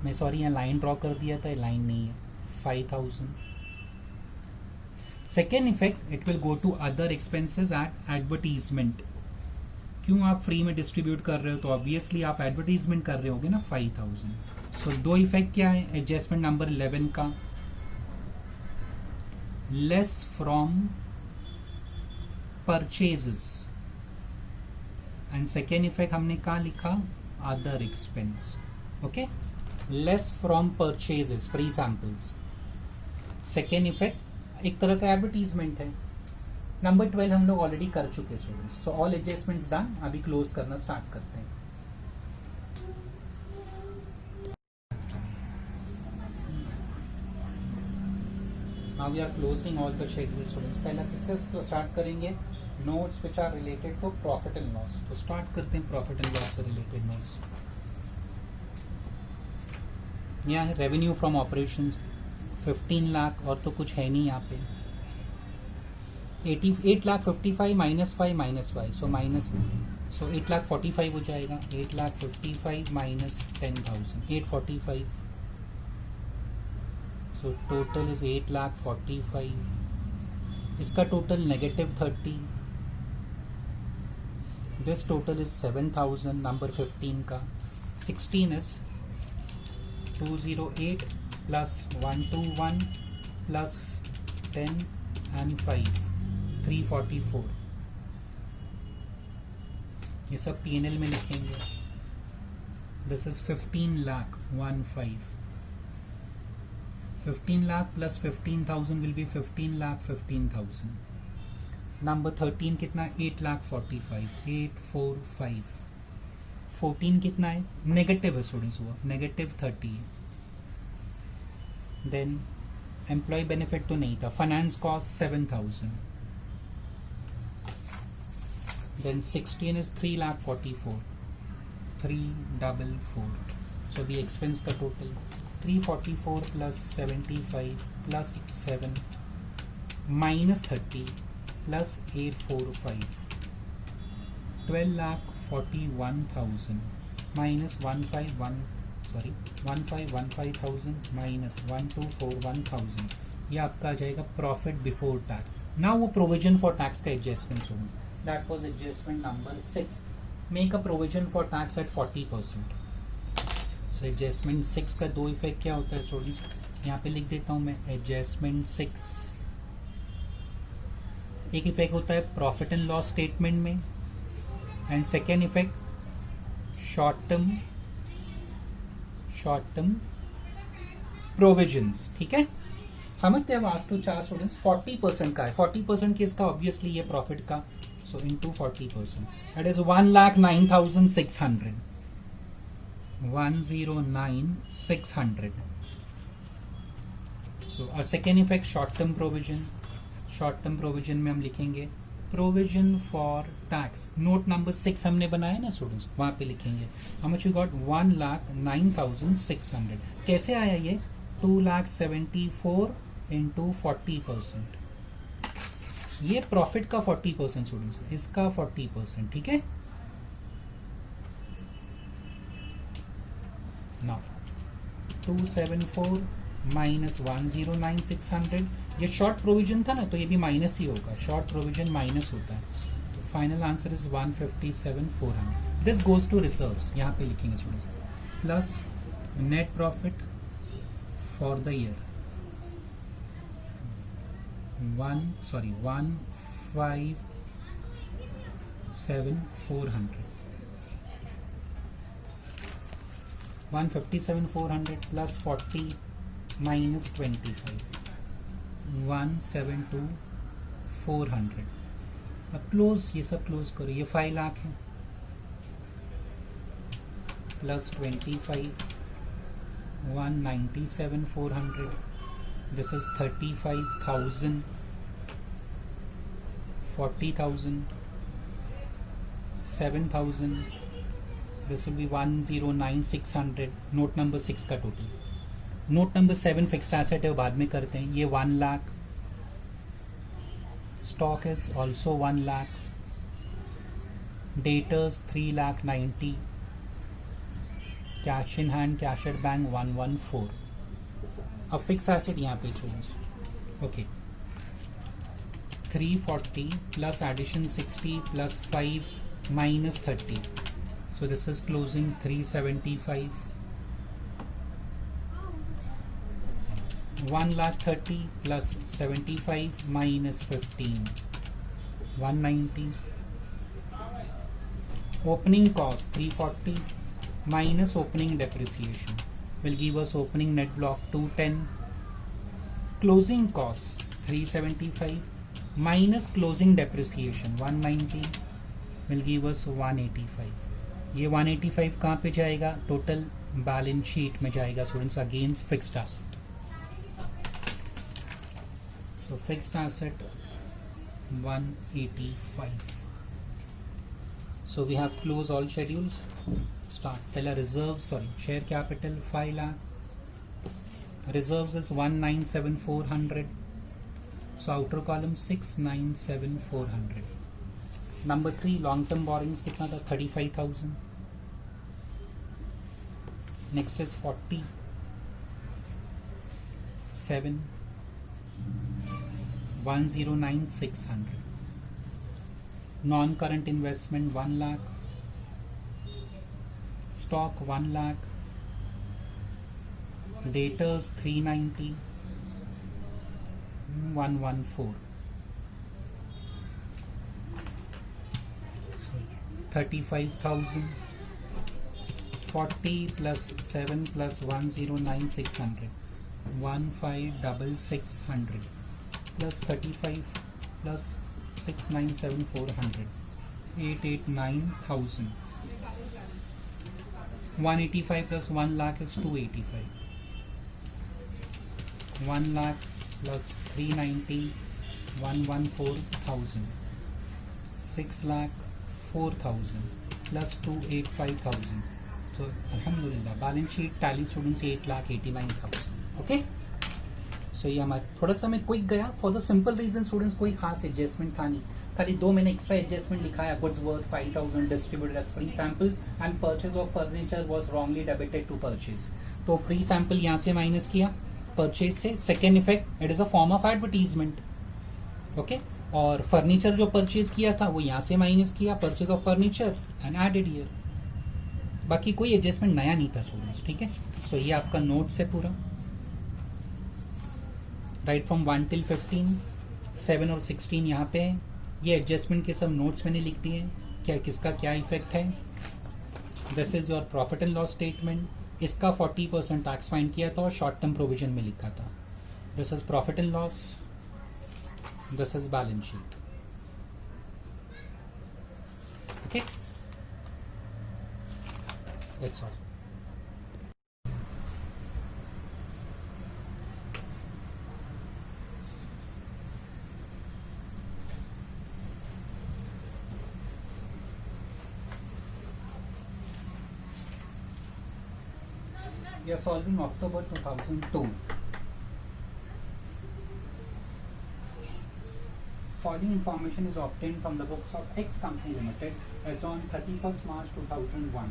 मैं सॉरी यहाँ लाइन ड्रॉ कर दिया था, लाइन नहीं है, 5,000। Second effect, it will go to other expenses at advertisement. क्यों आप फ्री में डिस्ट्रीब्यूट कर रहे हो? तो ऑब्वियसली आप एडवर्टीजमेंट कर रहे होगे ना 5,000। सो दो इफेक्ट क्या है एडजस्टमेंट नंबर 11 का? Less from purchases, and second effect हमने कहा लिखा? other expense. Okay, less from purchases, free samples. Second effect एक तरह का एडवर्टीजमेंट है. नंबर 12 हम लोग ऑलरेडी कर चुके students. So all adjustments done. अभी क्लोज करना स्टार्ट करते हैं. Now we are closing all the schedule students. पहला किससे स्टार्ट करेंगे? Notes which are related to profit and loss. तो स्टार्ट करते हैं प्रॉफिट एंड लॉस से रिलेटेड नोट्स. यहाँ है रेवेन्यू फ्रॉम ऑपरेशंस 15 लाख, और तो कुछ है नहीं यहाँ पे. 8 लाख 55 माइनस 5 माइनस 5, सो 8 लाख 45 हो जाएगा. 8 lakh 55 minus 10,000, 845. So total is 8 lakh 45. इसका total negative 30. This total is 7,000. Number 15 का 16 इज 208 प्लस 121 प्लस 10 एंड 5, 344. ये सब P&L में लिखेंगे. This is 15 lakh 15. 15 lakh plus 15,000 will be 15 lakh 15,000. Number 13 कितना? 8 lakh 45, 845. 14 कितना है? नेगेटिव है स्टूडेंट्स, हुआ नेगेटिव 30. देन एम्प्लॉय बेनिफिट तो नहीं था. Finance cost 7,000. Then 16 is 3 lakh 44, 344. So the expense का total 344 plus 75 plus 7 minus 30 plus 845, 12 lakh 41,000 minus 1515,000 minus 1241,000. ये आपका आ जाएगा प्रॉफिट बिफोर टैक्स. नाउ वो प्रोविजन फॉर टैक्स का adjustment students, that was adjustment number 6. Make a provision for tax at 40%. Adjustment 6 का दो इफेक्ट क्या होता है स्टूडेंट्स, यहाँ पे लिख देता हूँ मैं. एडजस्टमेंट 6, एक इफेक्ट होता है प्रॉफिट एंड लॉस स्टेटमेंट में, and second effect short term provisions. ठीक है, हम आस्क्ड टू चार्ज स्टूडेंट्स 40% का है. 40% किसका? ऑब्वियसली ये प्रॉफिट का. सो into 40%, that is 1,09,600. 109,600. So a second effect short term provision. Short term provision में हम लिखेंगे provision for tax. Note number 6 हमने बनाया ना स्टूडेंट्स, वहां पे लिखेंगे हाउ मच यू गॉट. 1,09,600. कैसे आया ये? 2,74,000 इंटू 40%. ये प्रॉफिट का 40% स्टूडेंट्स, इसका 40%. ठीक है. Now 274 minus 109,600. ये शॉर्ट प्रोविजन था ना, तो ये भी माइनस ही होगा. शॉर्ट प्रोविजन माइनस होता है. तो final answer is 157,400. This goes to reserves. यहाँ पे लिखेंगे students. Plus net profit for the year 157,400. 157,400 plus 40 minus 25, 172,400. अब क्लोज, ये सब क्लोज करो. ये 5 लाख है plus 25, 197,400. This is 35,000, 40,000, 7,000. This will be 109,600. Note number 6 का total. Note number 7 fixed asset है, वो बाद में करते हैं. ये 1 lakh. Stock is also 1 lakh. Debtors 3,90,000. Cash in hand, cash at bank 114. अब फिक्स एसेट यहाँ पे छोड़. Okay, 340 plus addition 60 plus 5 minus 30. So this is closing 375. 1,30,000 plus 75 minus 15, 190. Opening cost 340 minus opening depreciation will give us opening net block 210, closing costs 375 minus closing depreciation 190 will give us 185. ये 185 कहाँ पे जाएगा? टोटल बैलेंस शीट में जाएगा students against fixed asset. So fixed asset 185. So we have close all schedules. Start. Pehla reserves, share capital 5 lakh. Reserves is 197,400. So outer column 697,400. Number 3 long term borrowings कितना था? 35,000. Next is 40. 7. 109,600. Non-current investment 1 lakh, stock 1 lakh, debtors 390, 114. So 35,000, 40 plus 7 plus 109,600, 15,600 plus 35 plus 697,400, 889,000. 185 plus 1 lakh is 285. 1 lakh plus 390, 114,000. 6 lakh 4,000 plus 285,000. So alhamdulillah balance sheet tally students 8,89,000. Okay. सो ये हमारा थोड़ा सा मैं क्विक गया for the simple reason students. कोई खास एडजस्टमेंट था नहीं, खाली 2 मैंने एक्स्ट्रा एडजस्टमेंट लिखाया. Goods worth 5,000 distributed as free samples and purchase of furniture was wrongly debited to purchase. तो फ्री सैंपल यहाँ से माइनस किया परचेज से. Second effect it is a form of advertisement. Okay. और फर्नीचर जो परचेज किया था वो यहाँ से माइनस किया purchase of furniture and added year. बाकी कोई एडजस्टमेंट नया नहीं था स्टूडेंट्स. ठीक है. सो ये आपका नोट्स है पूरा. राइट फ्रॉम 1 till 15, 7 और 16 यहाँ पे है. ये एडजस्टमेंट के सब नोट्स मैंने लिख दिए हैं. क्या किसका क्या इफेक्ट है. This is your profit and loss statement. इसका 40% टैक्स फाइंड किया था और शॉर्ट टर्म प्रोविजन में लिखा था. This is profit and loss. This is balance sheet. Okay. That's all. We are solving October 2002. Following information is obtained from the books of X Company Limited as on 31st March 2001.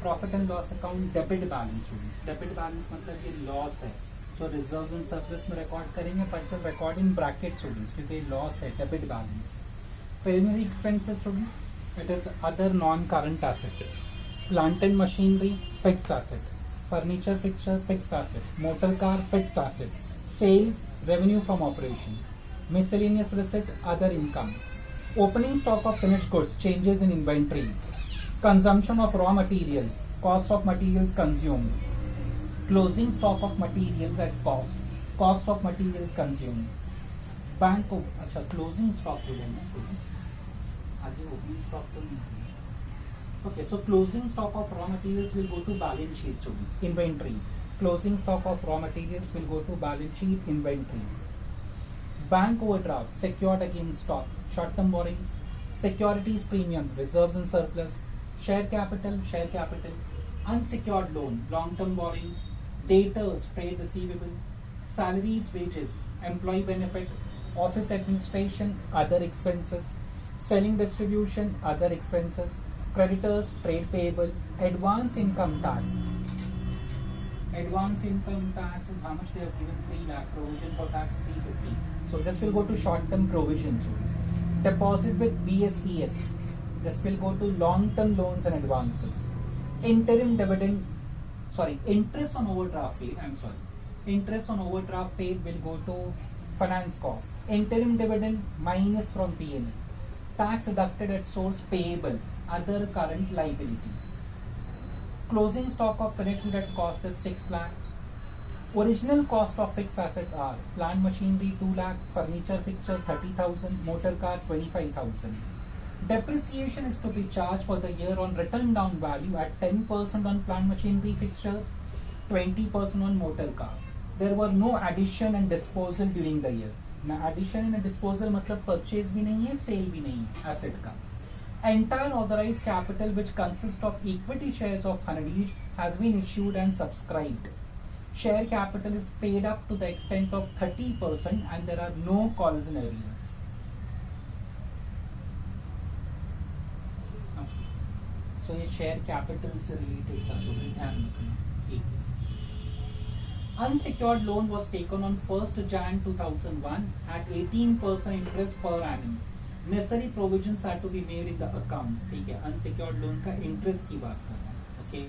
Profit and loss account debit balance students. Debit balance मतलब ये loss है. So reserves and surplus में record करेंगे but तो record in bracket students क्योंकि ये loss है. Debit balance. Preliminary expenses students. It is other non-current asset. Plant and machinery fixed asset. Furniture fixture fixed asset, motor car fixed asset, sales revenue from operation, miscellaneous receipt other income, opening stock of finished goods changes in inventories, consumption of raw materials cost of materials consumed, closing stock of materials at cost of materials consumed, bank को अच्छा closing stock जो है ना आगे opening stock तो नहीं. Okay, so closing stock of raw materials will go to balance sheet students. Inventories. Closing stock of raw materials will go to balance sheet inventories. Bank overdraft secured against stock. Short-term borrowings. Securities premium. Reserves and surplus. Share capital. Unsecured loan. Long-term borrowings. Debtors. Trade receivable. Salaries, wages. Employee benefit. Office administration. Other expenses. Selling distribution. Other expenses. Creditors, trade payable, advance income tax. Advance income tax is how much they have given 3 lakh, provision for tax 350. So this will go to short term provisions. Deposit with BSES. This will go to long term loans and advances. Interim dividend, interest on overdraft paid. Interest on overdraft paid will go to finance cost. Interim dividend minus from P&L. Tax deducted at source payable. Other current liability. Closing stock of finished good at cost is 6 lakh. Original cost of fixed assets are plant machinery 2 lakh, furniture fixture 30,000, motor car 25,000. Depreciation is to be charged for the year on written down value at 10% on plant machinery fixture, 20% on motor car. There were no addition and disposal during the year. ना addition and disposal मतलब purchase भी नहीं है, sale भी नहीं है asset का. Entire authorized capital which consists of equity shares of Hanad each has been issued and subscribed. Share capital is paid up to the extent of 30% and there are no collision areas. Okay. So ये share capital से related था, so ध्यान रखना. Unsecured loan was taken on 1st Jan 2001 at 18% interest per annum. Necessary provisions are to be made in the accounts. ठीक है, unsecured loan का interest की बात कर रहा हूँ. Okay.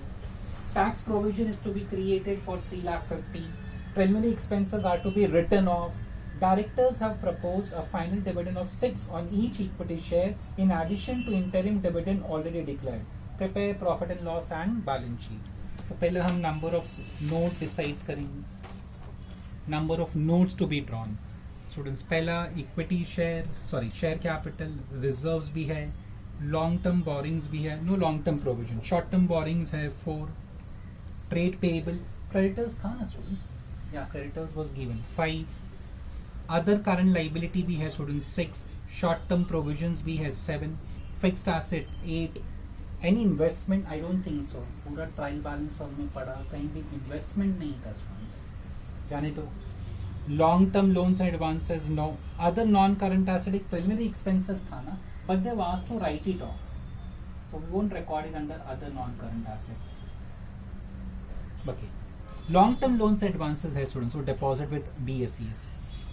Tax provision is to be created for 3,50,000. Preliminary expenses are to be written off. Directors have proposed a final dividend of 6 on each equity share in addition to interim dividend already declared. Prepare profit and loss and balance sheet. तो पहले हम नंबर ऑफ नोट डिसाइड करेंगे. Number of notes to be drawn. Students पहला इक्विटी शेयर कैपिटल, रिजर्व्स भी है, लॉन्ग टर्म बोरिंग्स भी है, no long term provision, short term borrowings है 4, ट्रेड पेएबल, क्रेडिटर्स था ना स्टूडेंट्स, या creditors was given 5, other current liability भी है स्टूडेंट्स 6, शॉर्ट टर्म प्रोविजंस भी है 7, fixed asset 8. Any investment I don't think सो. पूरा ट्रायल बैलेंस फॉर्म में पड़ा, कहीं भी इन्वेस्टमेंट नहीं था स्टूडेंट्स, जाने तो. Long term loans and advances no. Other non current asset एक प्रिलिमिनरी एक्सपेंसेस था ना, but they was to write it off, so we won't record it under other non-current asset. Okay. Long-term loans advances है students, so deposit with BSEs.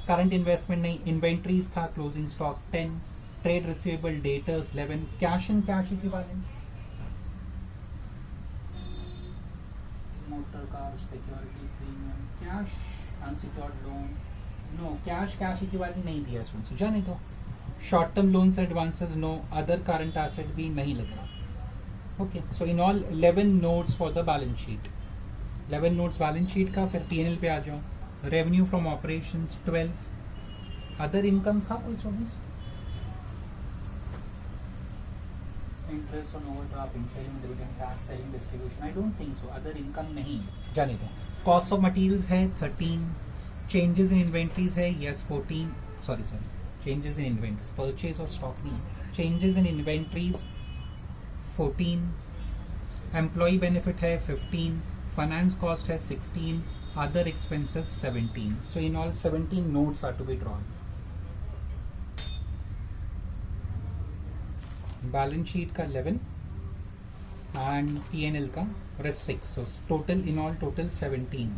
Current investment नहीं, inventories था, closing stock 10, trade receivable debtors 11, cash and cash equivalent. Motor car, security premium, cash, unsecured loan, no, cash equivalent नहीं दिया students, so जाने दो. Short term loans advances no, other current asset भी नहीं लगा. Okay, so in all 11 notes for the balance sheet. 11 notes balance sheet का. फिर P&L पे आ जाओ. Revenue from operations 12. Other income था कोई students? Interest on overdraft, interim dividend, tax, selling, distribution. I don't think so. Other income नहीं. जाने दो. Cost of materials है 13. Changes in inventories है yes 14. Sorry. Changes in inventories. Purchase of stock नहीं. Changes in inventories 14. Employee benefit है 15. Finance cost है 16. Other expenses 17. So in all 17 notes are to be drawn. Balance sheet का 11 and P&L का rest 6. So total in all 17.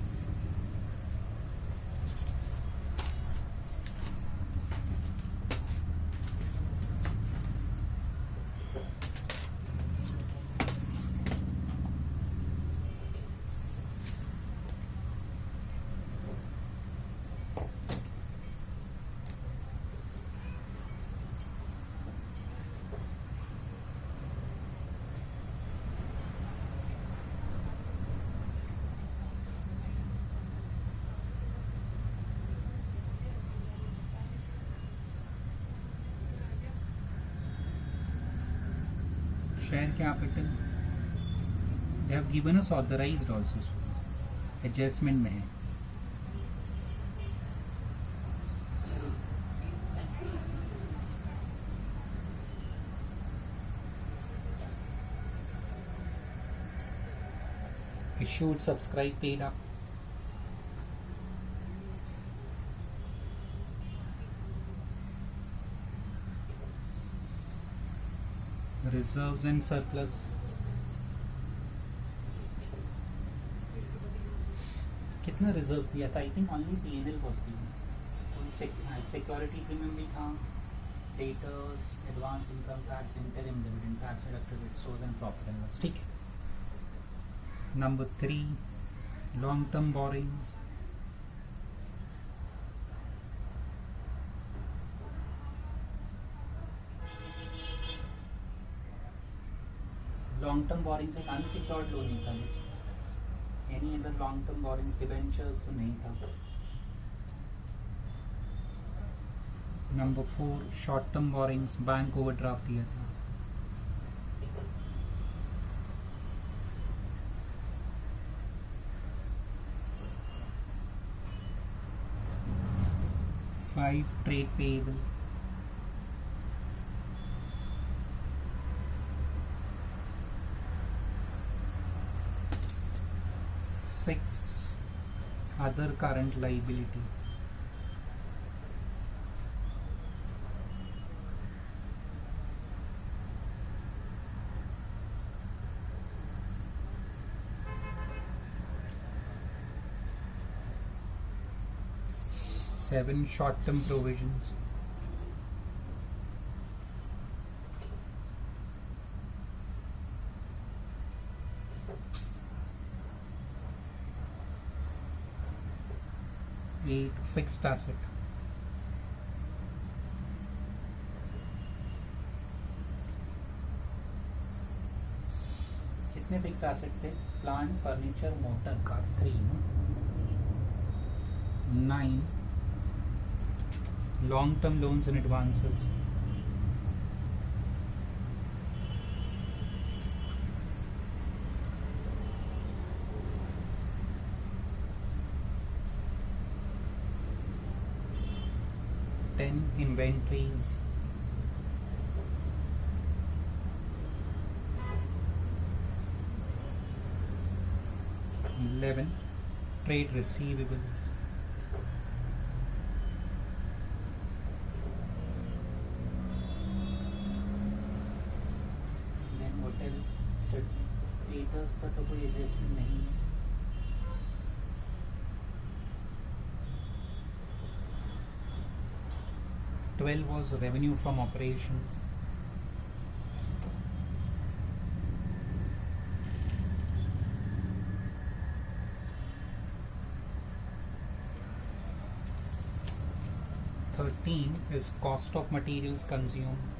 Share capital they have given us authorized also, adjustment में है. Issued, subscribed, paid up. Reserves and surplus. कितना रिजर्व दिया था? I think only P&L was given. Security premium भी था, debtors, advance income tax, interim dividend, tax deducted with source and profit and loss. ठीक है. Number 3, long term borings. Long term borings एक अनसिक्योर्ड लोन ही था. Any other long term borings debentures तो नहीं था. Number 4 short term borrowings bank overdraft दिया था. Five trade payable. Six other current liability. Seven short-term provisions. Eight fixed asset. कितने फिक्स एसेट थे? Plant, furniture, motor, car. 3. 9 long-term loans and advances. Ten inventories. 11 trade receivables. का तो कोई एडजस्टमेंट नहीं है. Twelve was revenue from operations. Thirteen is cost of materials consumed.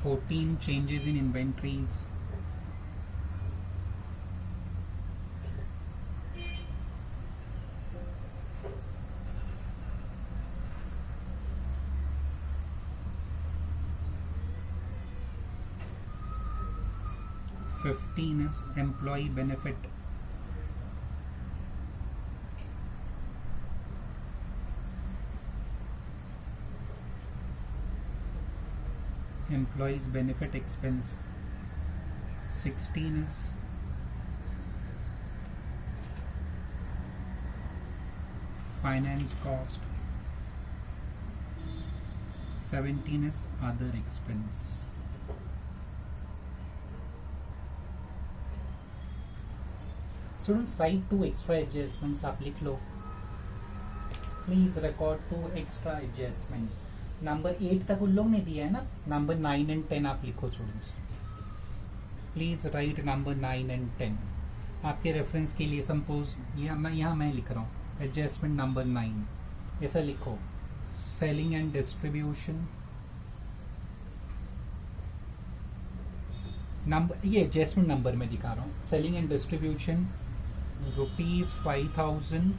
14 changes in inventories. 15 is employee benefit. Employees benefit expense. 16 is finance cost. 17 is other expense. Students, write 2 extra adjustments. आप लिख लो. Please record 2 extra adjustments. Number 8 तक उन लोग ने दिया है ना. नंबर 9 and 10 आप लिखो students. Please right number 9 and 10. आपके रेफरेंस के लिए सपोज यहाँ मैं लिख रहा हूँ एडजस्टमेंट नंबर 9. ऐसा लिखो. सेलिंग एंड डिस्ट्रीब्यूशन नंबर, ये एडजस्टमेंट नंबर में दिखा रहा हूँ. Selling and distribution ₹5,000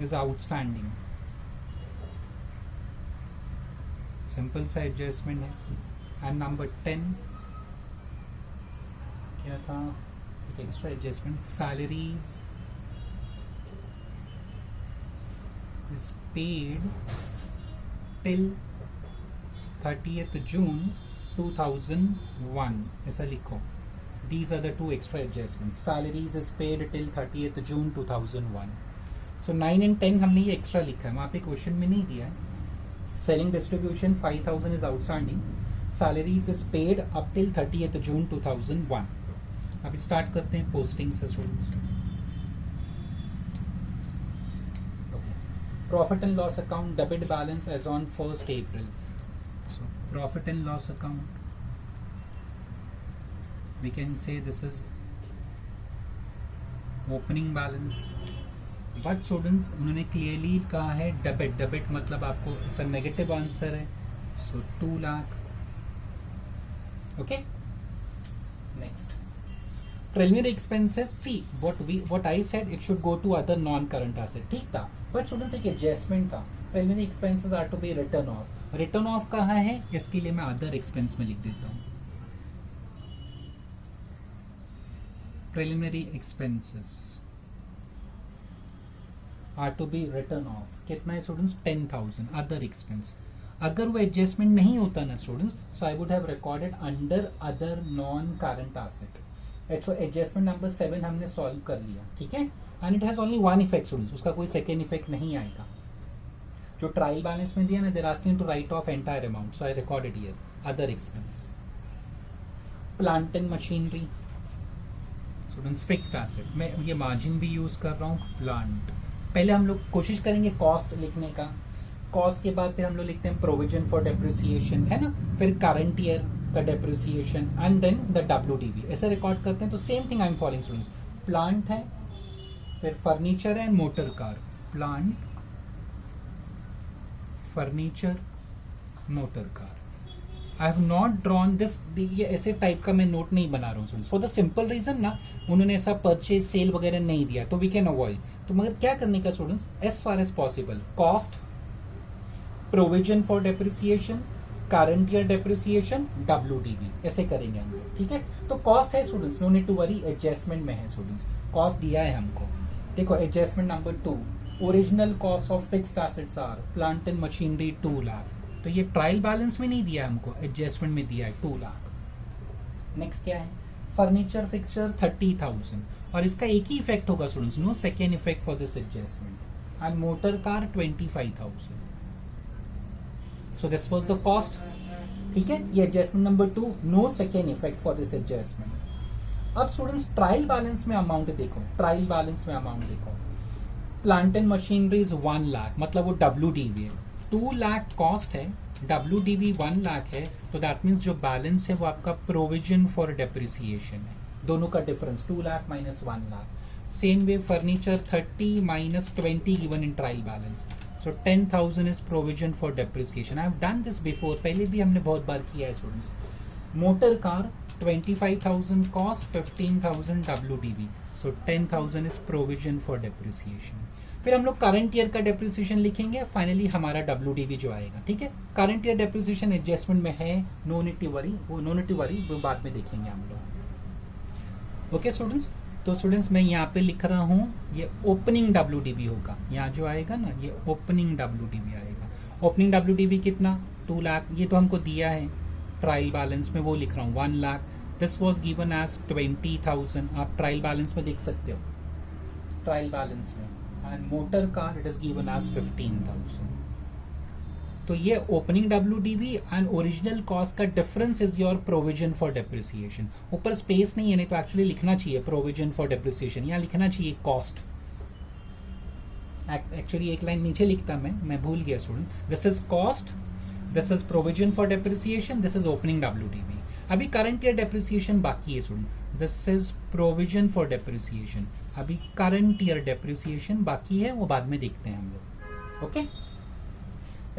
is outstanding. Simple सा एडजस्टमेंट है. एंड नंबर 10 क्या था? एक extra adjustment. Salaries is paid till 30th June 2001. ऐसा लिखो. These are the 2 extra adjustments. Salaries is paid till 30th June 2001. So 9 and 10 हमने ये एक्स्ट्रा लिखा है. वहाँ पे क्वेश्चन में नहीं दिया है. Selling distribution 5,000 is outstanding. Salaries is paid up till 30th June 2001. अभी स्टार्ट करते हैं पोस्टिंग से students. Profit and loss account debit balance as on 1st April. So profit and loss account we can say this is opening balance, but students उन्होंने क्लियरली कहा है डेबिट, डेबिट मतलब आपको इसका नेगेटिव आंसर है, सो 2 lakh. Okay, next preliminary expenses. See what I said, it should go to other non-current asset. ठीक था, बट स्टूडेंट्स एक एडजस्टमेंट था. preliminary expenses are to be written off. Return of कहाँ है, इसके लिए मैं अदर एक्सपेंस में लिख देता हूँ. preliminary expenses are to be written off. कितना है स्टूडेंट्स, 10,000 अदर एक्सपेंस. अगर वो एडजस्टमेंट नहीं होता ना students, so I would have recorded under other non current asset. Adjustment number 7 हमने सॉल्व कर लिया, ठीक है. And it has only one effect students, उसका कोई सेकेंड इफेक्ट नहीं आएगा. जो ट्रायल बैलेंस में दिया ना, they're asking to write off entire amount, so I recorded here other expense. Plant and machinery students fixed asset, मैं ये मार्जिन भी यूज कर रहा हूँ. प्लांट पहले हम लोग कोशिश करेंगे कॉस्ट लिखने का, कॉस्ट के बाद फिर हम लोग लिखते हैं प्रोविजन फॉर डेप्रिसिएशन, है ना, फिर करंट ईयर का depreciation and then the WDV, ऐसे रिकॉर्ड करते हैं. तो same thing I am following students. Plant है, फिर फर्नीचर है, motor car. Plant, furniture, motor car. I have not drawn this, ये ऐसे टाइप का मैं नोट नहीं बना रहा हूँ students, for the simple reason ना, उन्होंने ऐसा परचेज सेल वगैरह नहीं दिया, तो वी कैन अवॉइड. तो मगर क्या करने का students, as far as possible cost, provision for depreciation, current year depreciation, WDV, ऐसे करेंगे हम लोग, ठीक है. तो कॉस्ट है students, no need to worry, adjustment में है स्टूडेंट्स, कॉस्ट दिया है हमको. देखो adjustment number 2, original cost of fixed assets are plant and machinery 2 lakh. तो ये ट्रायल बैलेंस में नहीं दिया हमको, एडजस्टमेंट में दिया है 2 लाख. नेक्स्ट क्या है, फर्नीचर फिक्सचर 30,000, और इसका एक ही इफेक्ट होगा students, no second effect for this adjustment. And motor car 25,000. So this was the cost, ठीक है. ये adjustment number 2, no second effect for this adjustment. अब स्टूडेंट्स ट्रायल बैलेंस में अमाउंट देखो, ट्रायल बैलेंस में अमाउंट देखो. Plant and machinery is 1 lakh, मतलब वो WDV है. 2 लाख कॉस्ट है, WDV 1 लाख है, तो दैट मीन्स जो बैलेंस है वो आपका प्रोविजन फॉर डेप्रिसिएशन है. दोनों का difference 2 lakh minus 1 lakh. Same way furniture 30 minus 20 given in trial balance, so 10,000 is provision for depreciation. I have done this before, पहले भी हमने बहुत बार किया है students. Motor car 25,000 cost, 15,000 WDV, so 10,000 is provision for depreciation. फिर हम लोग करंट ईयर का डेप्रिसिएशन लिखेंगे, फाइनली हमारा WDV जो आएगा, ठीक है. करंट ईयर डेप्रिसिएशन एडजस्टमेंट में है, नो नीड टू वरी, वो बाद में देखेंगे हम लोग. ओके स्टूडेंट्स, तो स्टूडेंट्स मैं यहाँ पे लिख रहा हूँ, ये ओपनिंग WDV होगा, यहाँ जो आएगा ना ये ओपनिंग WDV आएगा. ओपनिंग WDV कितना, 2 लाख, ये तो हमको दिया है ट्रायल बैलेंस में, वो लिख रहा हूँ 1 lakh. This was given as 20,000, आप ट्रायल बैलेंस में देख सकते हो, ट्रायल बैलेंस में. And motor car it is given as 15,000. तो ये opening WDV and original cost का difference is your provision for depreciation. ऊपर स्पेस नहीं है, नहीं तो एक्चुअली लिखना चाहिए प्रोविजन फॉर डेप्रिसिएशन, यहाँ लिखना चाहिए कॉस्ट. एक्चुअली एक लाइन नीचे लिखता मैं भूल गया student. This is cost, this is provision for depreciation, this is opening WDV. अभी करंट ईयर डेप्रिसिएशन बाकी है student, this is provision for depreciation. अभी करंट ईयर डेप्रिसिएशन बाकी है, वो बाद में देखते हैं हम लोग. ओके,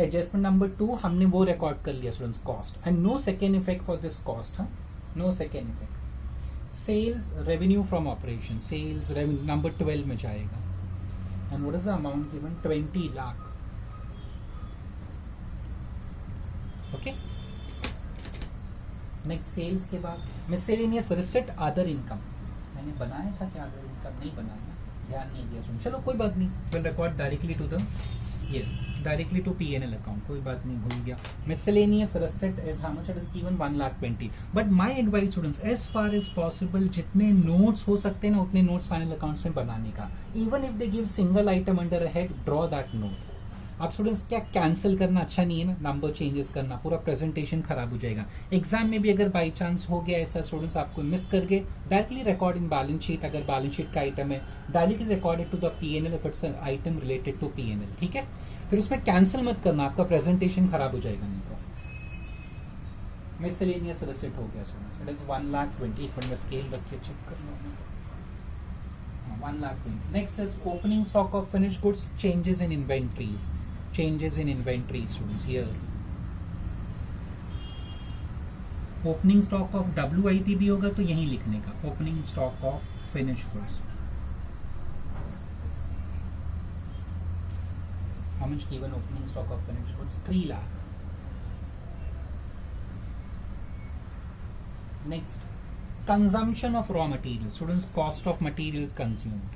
एडजस्टमेंट नंबर 2 हमने वो रिकॉर्ड कर लिया students, cost and no second effect for this cost. No second effect. Sales revenue from operation, sales revenue number 12 में जाएगा. And what is the amount given, 20 lakh. Okay, next sales के बाद मिसलेनियस रिसिट अदर इनकम. मैंने बनाया था कि अदर इनकम नहीं बनाया, ध्यान नहीं दिया सुन, चलो कोई बात नहीं, will record directly to the ये डायरेक्टली टू P&L अकाउंट, कोई बात नहीं, भूल गया. Miscellaneous receipt is how much, it is given 1,20,000. But my advice students, as far as possible जितने नोट्स हो सकते हैं ना उतने नोट्स फाइनल अकाउंट्स में बनाने का. Even if they give single item under a head, draw that note. अब स्टूडेंट्स क्या कैंसिल करना अच्छा नहीं है ना, नंबर चेंजेस करना, पूरा प्रेजेंटेशन खराब हो जाएगा. एग्जाम में भी अगर बाई चांस हो गया ऐसा स्टूडेंट्स आपको मिस कर गए, directly record in balance sheet. अगर बैलेंस शीट का आइटम है directly recorded to the P&L if it's item related to P&L, ठीक है. फिर उसमें कैंसिल मत करना, आपका प्रेजेंटेशन खराब हो जाएगा नहीं तो. मिसलेनियस रिसिट हो गया स्टूडेंट्स, इट इज 1,20,000. एक मिनट में स्केल रख के चेक कर लो. 1,20,000. Next is opening stock of finished goods, changes in inventories. Changes in inventories students here. Opening stock of WIP भी होगा तो यही लिखने का, opening stock of finished goods. How much given opening stock of finished goods? 3 lakh. Next, consumption of raw materials. Students, cost of materials consumed.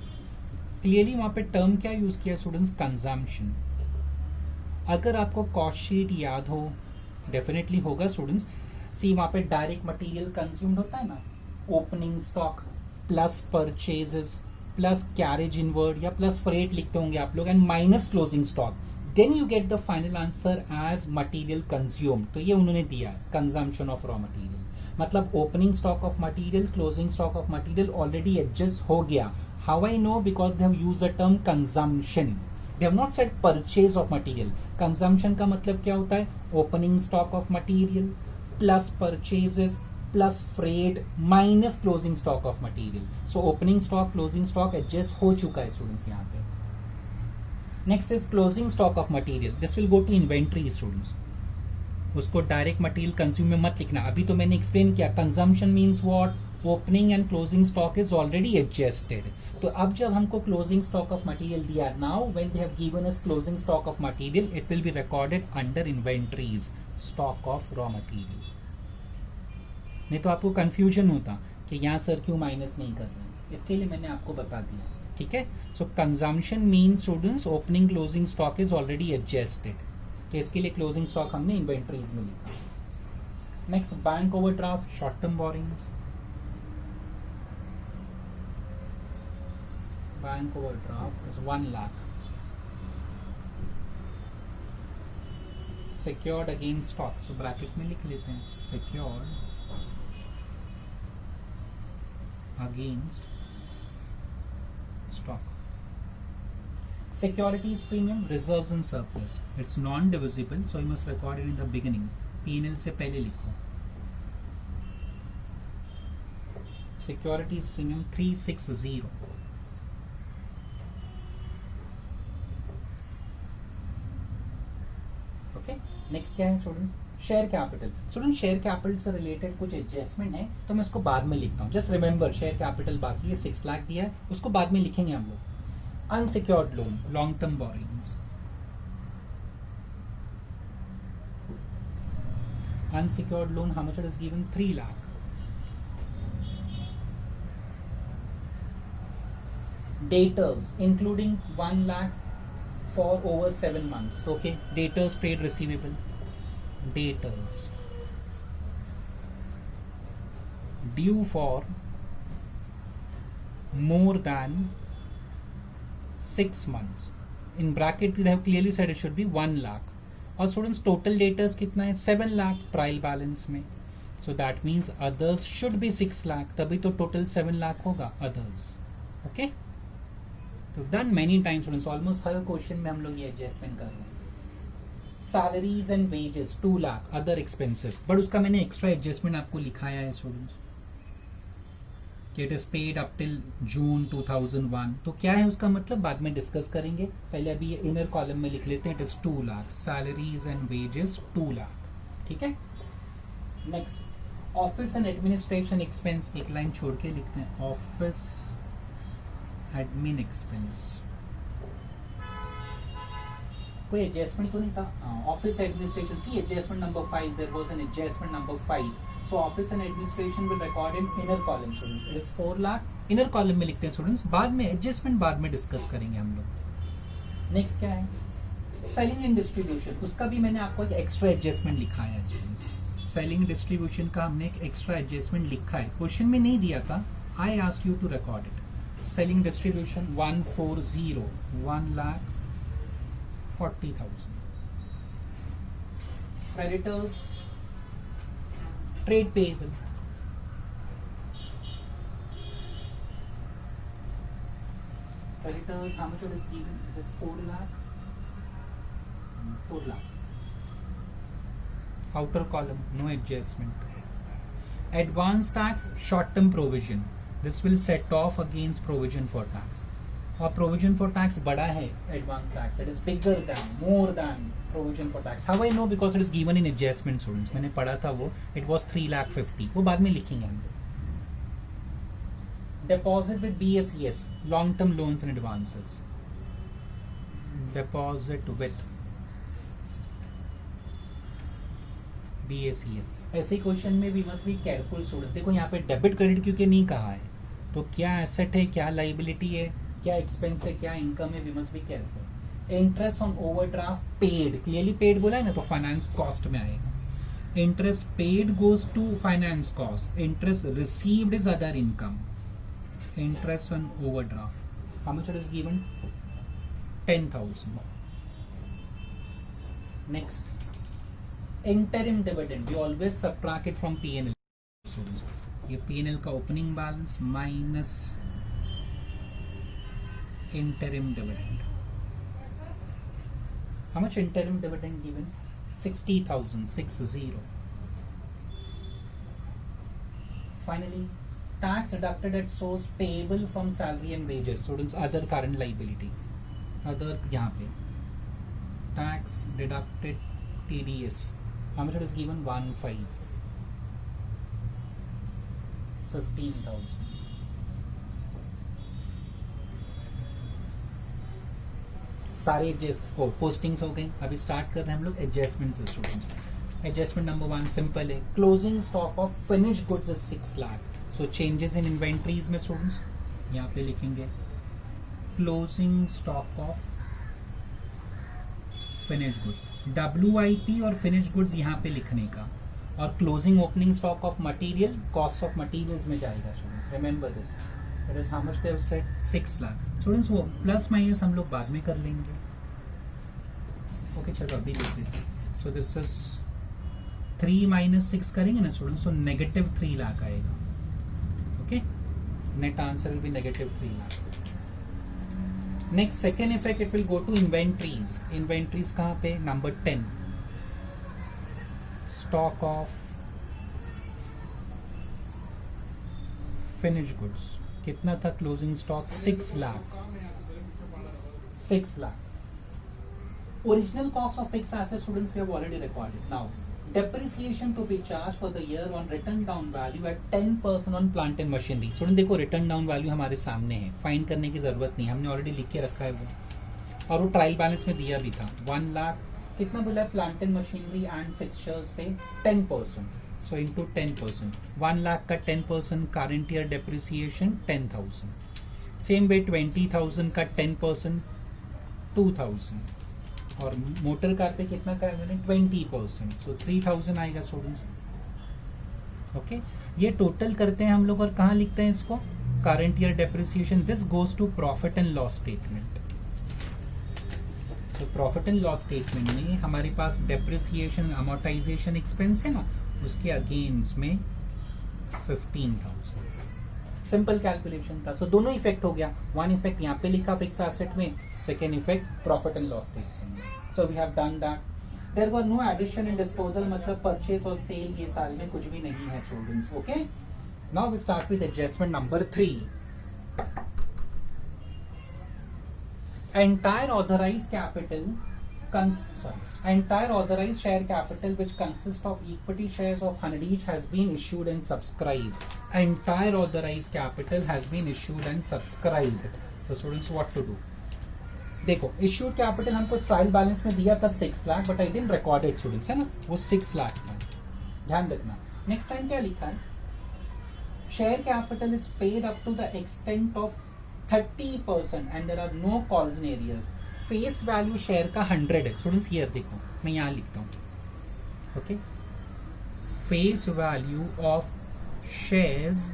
Clearly वहाँ पे term क्या यूज किया स्टूडेंट्स? कंजम्पशन. अगर आपको कॉस्ट शीट याद हो, डेफिनेटली होगा स्टूडेंट्स. सी वहाँ पे डायरेक्ट मटेरियल कंज्यूम्ड होता है ना, opening stock plus purchases plus carriage inward या प्लस फ्रेट लिखते होंगे आप लोग, and minus closing stock, then you get the final answer as material consumed. तो ये उन्होंने दिया है, कंजम्पशन ऑफ रॉ मटेरियल. मतलब opening stock of material, closing stock of material already adjust हो गया. How I know? Because they have used the term consumption. They have not said purchase of material. Consumption का मतलब क्या होता है? Opening stock of material plus purchases plus freight minus closing stock of material. So opening stock closing stock adjust हो चुका है स्टूडेंट्स यहाँ पे. Next is closing stock of material. This will go to inventory students. उसको डायरेक्ट मटेरियल कंज्यूम में मत लिखना. अभी तो मैंने एक्सप्लेन किया consumption means what, opening and closing stock is already adjusted. तो अब जब हमको क्लोजिंग स्टॉक ऑफ मटेरियल दिया, now when they have given us closing stock of material, it will be recorded under inventories, stock of raw material. नहीं तो आपको कंफ्यूजन होता कि यहाँ सर क्यों माइनस नहीं कर रहे हैं. इसके लिए मैंने आपको बता दिया. ठीक है. So consumption mean students opening closing stock is already adjusted. तो इसके लिए क्लोजिंग स्टॉक हमने इन्वेंट्रीज में लिखा. Next, bank overdraft, short term borrowings. Bank overdraft is 1 lakh. Secured against stock, so bracket में लिख लेते हैं secured against stock. Securities premium, reserves and surplus. It's non-divisible, so you must record it in the beginning. P&L से पहले लिखो. Securities premium 360. Okay. Next क्या है students? Share capital. Student share capital से रिलेटेड कुछ एडजस्टमेंट है तो मैं उसको बाद में लिखता हूँ. जस्ट रिमेंबर शेयर कैपिटल बाकी है, 6 लाख दिया है, उसको बाद में लिखेंगे हम लोग. Unsecured loan, long term borings. Unsecured loan, how much it is given? 3 lakh. Debtors including 1 lakh for over 7 months. Okay. Debtors trade receivable. Debtors due for more than 6 months. In bracket they have clearly said it should be 1 lakh. और students total debtors कितना है? 7 lakh trial balance में. So that means others should be 6 lakh. तभी तो total 7 lakh होगा others. Okay? तो done many times students. Almost हर क्वेश्चन में हम लोग ये एडजस्टमेंट कर रहे हैं. Salaries and wages 2 lakh. Other expenses, but उसका मैंने एक्स्ट्रा एडजस्टमेंट आपको लिखाया है स्टूडेंट्स कि it is paid up till June 2001. तो क्या है उसका मतलब बाद में डिस्कस करेंगे. पहले अभी ये इनर कॉलम में लिख लेते हैं. It is 2 lakh. Salaries and wages 2 lakh. ठीक है. Next, office and administration expense. एक लाइन छोड़ के लिखते हैं ऑफिस एडमिन एक्सपेंस. कोई एडजस्टमेंट तो नहीं था. Office administration, see adjustment number 5, there was an adjustment number 5. So office and administration will record in inner column students. It is 4 lakh. Inner column में लिखते हैं स्टूडेंट्स. बाद में एडजस्टमेंट बाद में डिस्कस करेंगे हम लोग. नेक्स्ट क्या है? Selling and distribution. उसका भी मैंने आपको एक एक्स्ट्रा एडजस्टमेंट लिखाया है स्टूडेंट्स. सेलिंग डिस्ट्रीब्यूशन का हमने एक एक्स्ट्रा एडजस्टमेंट लिखा है. क्वेश्चन में नहीं दिया था. I asked you to record it. Selling distribution 140, 1,40,000. Creditors, trade payable. Creditors, how much it is given? Is it 4 lakh? 4 lakh. outer column, no adjustment. Advance tax, short term provision, this will set off against provision for tax. और provision for tax बड़ा है advance tax, it is bigger than, more than provision for tax. How I know? Because it is given in adjustment, students. मैंने पढ़ा था वो, it was 3,50,000, वो बाद में लिखेंगे हम. Deposit with BSES, long term loans and advances. Deposit with BSES. ऐसे क्वेश्चन में we must be careful student. देखो यहाँ पे डेबिट क्रेडिट क्योंकि नहीं कहा है, तो क्या एसेट है, क्या लाइबिलिटी है, क्या एक्सपेंस है, क्या इनकम है, we must be careful. Interest on overdraft paid, clearly paid बोला है ना, तो फाइनेंस कॉस्ट में आएगा. Interest paid goes to finance cost. Interest received is other income. Interest on overdraft, how much it is given? 10,000. Next, interim dividend, we always subtract it from P&L. ये P&L का opening balance minus interim dividend. How much interim dividend given? 60,000, 60. Finally, tax deducted at source payable from salary and wages. Students, other current liability. Other यहाँ पे tax deducted TDS. How much it is given? 15,000. सारे पोस्टिंग्स हो गई. अभी स्टार्ट कर रहे हैं हम लोग एडजस्टमेंट से स्टूडेंट्स. एडजस्टमेंट नंबर 1 सिंपल है. Closing stock of finish goods is 6 lakh. So changes in inventories में स्टूडेंट्स यहाँ पे लिखेंगे closing stock of finish goods. WIP और फिनिश गुड्स यहाँ पे लिखने का, और closing opening stock of material cost of materials में जाएगा students. Remember this. It is how much they have said? 6 lakh. Students वो प्लस माइनस हम लोग बाद में कर लेंगे. ओके चलो अभी लिख देते. सो दिस इज 3 - 6 करेंगे ना स्टूडेंट्स, सो -3 लाख आएगा. Okay, net answer will be -3 lakh. Next second effect, it will go to inventories. Inventories कहाँ पे? Number 10. Stock of finish goods कितना था? Closing stock 6 lakh. 6 lakh. Original cost of fix asset students we have already recorded. Now depreciation to be charged for the year on written down value at 10% on plant and machinery. Student देखो रिटर्न डाउन वैल्यू हमारे सामने है, फाइंड करने की जरूरत नहीं, हमने ऑलरेडी लिख के रखा है वो, और वो ट्रायल बैलेंस में दिया भी था. 1 लाख कितना बोला है? Plant and machinery and fixtures पे 10%, सो इनटू 10%. 1 लाख का 10% current year depreciation 10,000. Same way 20,000 का 10% 2,000. और मोटर कार पे कितना का है? 20%, सो 3,000 आएगा स्टूडेंट्स. ओके, ये टोटल करते हैं हम लोग और कहाँ लिखते हैं इसको? Current year depreciation. This goes to profit and loss statement. So profit and loss statement में हमारे पास डेप्रिसिएशन अमोर्टाइजेशन एक्सपेंस है ना, उसके अगेंस्ट में 15,000. सिंपल कैलकुलेशन था. सो दोनों इफेक्ट हो गया. वन इफेक्ट यहाँ पे लिखा फिक्स एसेट में, second effect profit and loss statement. So we have done that. There were no addition and disposal, मतलब परचेज और सेल ये साल में कुछ भी नहीं है students. Okay, now we start with adjustment number 3. Entire authorized capital, entire authorized share capital which consists of equity shares of 100 each has been issued and subscribed. Entire authorized capital has been issued and subscribed. So students, what to do? देखो issued capital हमको ट्रायल बैलेंस में दिया था 6 lakh, but I didn't record it students, है ना, वो 6 लाख था. ध्यान रखना. नेक्स्ट टाइम क्या लिखा है? Share capital is paid up to the extent of 30% and there are no calls in areas. Face value share का 100 है स्टूडेंट्स. ईयर देखो, मैं यहाँ लिखता हूँ. Okay, face value of shares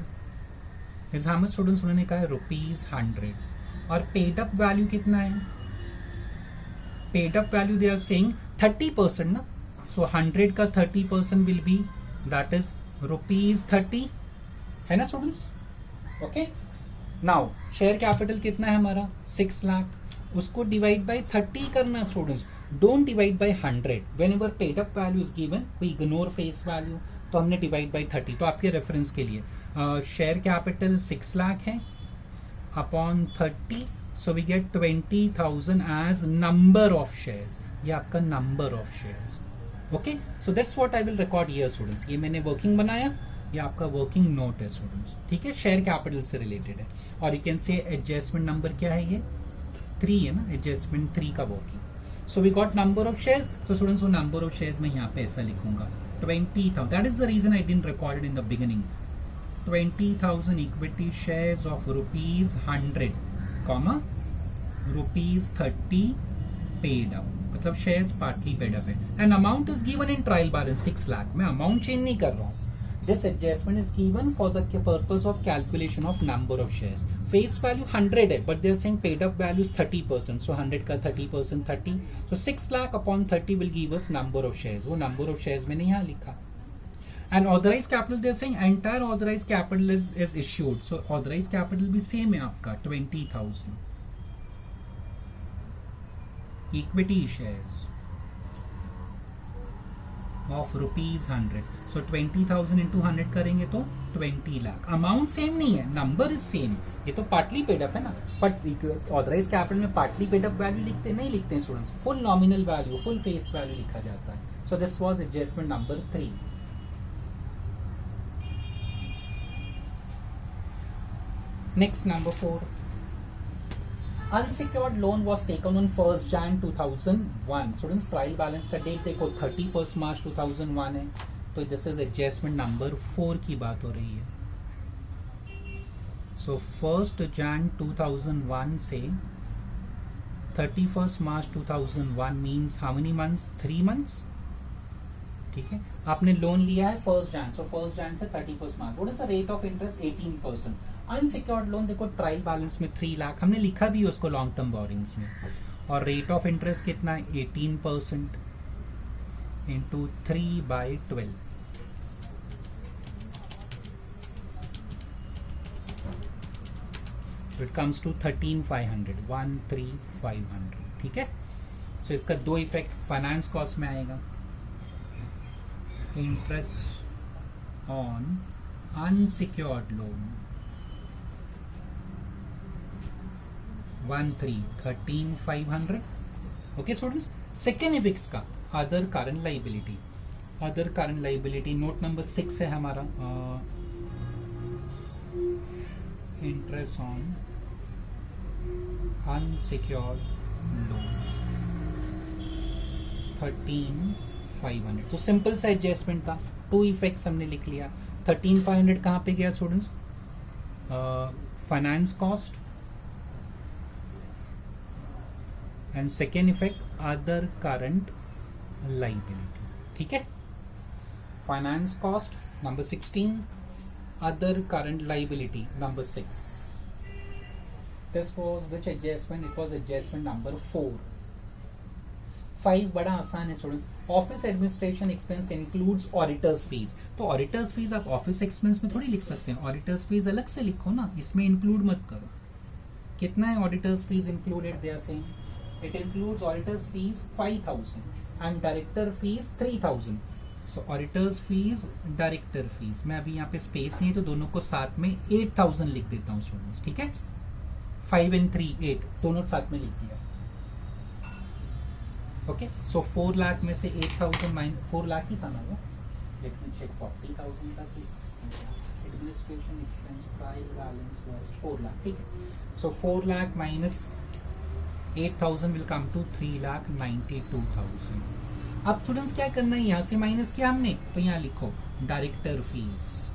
is how much students? उन्होंने कहा है ₹100. और पेड अप वैल्यू कितना है? Paid up value they are saying 30% ना, सो 100 का 30% विल बी दैट इज ₹30, है ना students. Okay, now share capital कितना है हमारा? 6 लाख. उसको डिवाइड बाय 30 करना students. Don't divide by 100. Whenever paid up value is given we ignore face value, तो हमने डिवाइड बाय 30. तो आपके रेफरेंस के लिए शेयर कैपिटल 6 लाख है upon 30, so we get 20,000 as number of shares. ये आपका number of shares. Okay, so that's what I will record here students. ये मैंने वर्किंग बनाया, ये आपका वर्किंग नोट है स्टूडेंट्स. ठीक है, शेयर कैपिटल से रिलेटेड है. और you can say adjustment number क्या है, ये 3 है ना, एडजस्टमेंट 3 का working. So we got number of shares. तो स्टूडेंट्स वो नंबर ऑफ शेयर्स में यहाँ पे ऐसा लिखूंगा 20,000. That is the reason I didn't record in the beginning. 20,000 equity shares of ₹100 comma ₹30 paid up, मतलब शेयर्स पार्टली पेड अप है. And amount is given in trial balance 6 lakh. मैं अमाउंट चेंज नहीं कर रहा हूँ. This adjustment is given for the purpose of calculation of number of shares. Face value 100 है, but they are saying paid up value is 30%. So 100 का 30% 30. So 6 lakh upon 30 will give us number of shares. वो number of shares मैंने यहाँ लिखा. And authorized capital they are saying entire authorized capital is issued. So authorized capital भी same है आपका 20,000. Equity shares of ₹100. So 20,000 into 100 करेंगे तो 20 लाख. अमाउंट सेम नहीं है, नंबर इज सेम. ये तो पार्टली पेड अप है ना, बट ऑथराइज कैपिटल में पार्टली पेड अप वैल्यू लिखते नहीं लिखते हैं students. Full nominal value, full face value लिखा जाता है. So this was adjustment number 3. Next number 4. Unsecured loan was taken on 1st Jan 2001. Students, trial balance का डेट देखो 31st March 2001 है. तो दिस इज एडजस्टमेंट नंबर 4 की बात हो रही है. सो 1st Jan 2001 से 31st March 2001 means how many months? 3 months. ठीक है, आपने लोन लिया है 1st Jan. सो 1st Jan से 31st March. What is the rate of interest? 18%. Unsecured loan देखो ट्रायल बैलेंस में 3 लाख हमने लिखा भी उसको लॉन्ग टर्म बोरिंग्स में. और रेट ऑफ इंटरेस्ट कितना है? 18% इंटू 3/12. It comes to 13,500. 13,500. ठीक है, सो इसका 2 इफेक्ट फाइनेंस कॉस्ट में आएगा. Interest on unsecured loan 13,500. Okay students, second effects का other current liability. Other current liability note number 6 है हमारा. Interest on unsecured loan 13,500. तो सिंपल सा एडजस्टमेंट था. 2 इफेक्ट्स हमने लिख लिया. 13,500 कहाँ पे गया students? Finance cost. And second effect other current liability. ठीक है, finance cost number 16, other current liability number 6. This was which adjustment? It was adjustment number 4. 5 बड़ा आसान है students. Office administration expense includes auditors fees. तो ऑडिटर्स फीस आप ऑफिस एक्सपेंस में थोड़ी लिख सकते हैं. ऑडिटर्स फीस अलग से लिखो ना, इसमें इंक्लूड मत करो. कितना है auditors fees included? They are saying it includes auditors fees 5,000 and director fees 3,000. so auditors fees, director fees. मैं अभी यहाँ पे स्पेस नहीं है तो दोनों को साथ में 8,000 लिख देता हूँ स्टूडेंट्स. ठीक है, 5 and 3 8 दोनों साथ में लिख दिया. ओके, सो 4 लाख में से 8,000 माइनस 4 लाख ही था ना वो. लेट मी चेक 40,000 का administration expense trial balance was 4 lakh. ठीक है, सो 4 lakh minus 8,000 will come to 3,92,000. अब स्टूडेंट्स क्या करना है? यहां से माइनस किया हमने तो यहां लिखो डायरेक्टर फीस.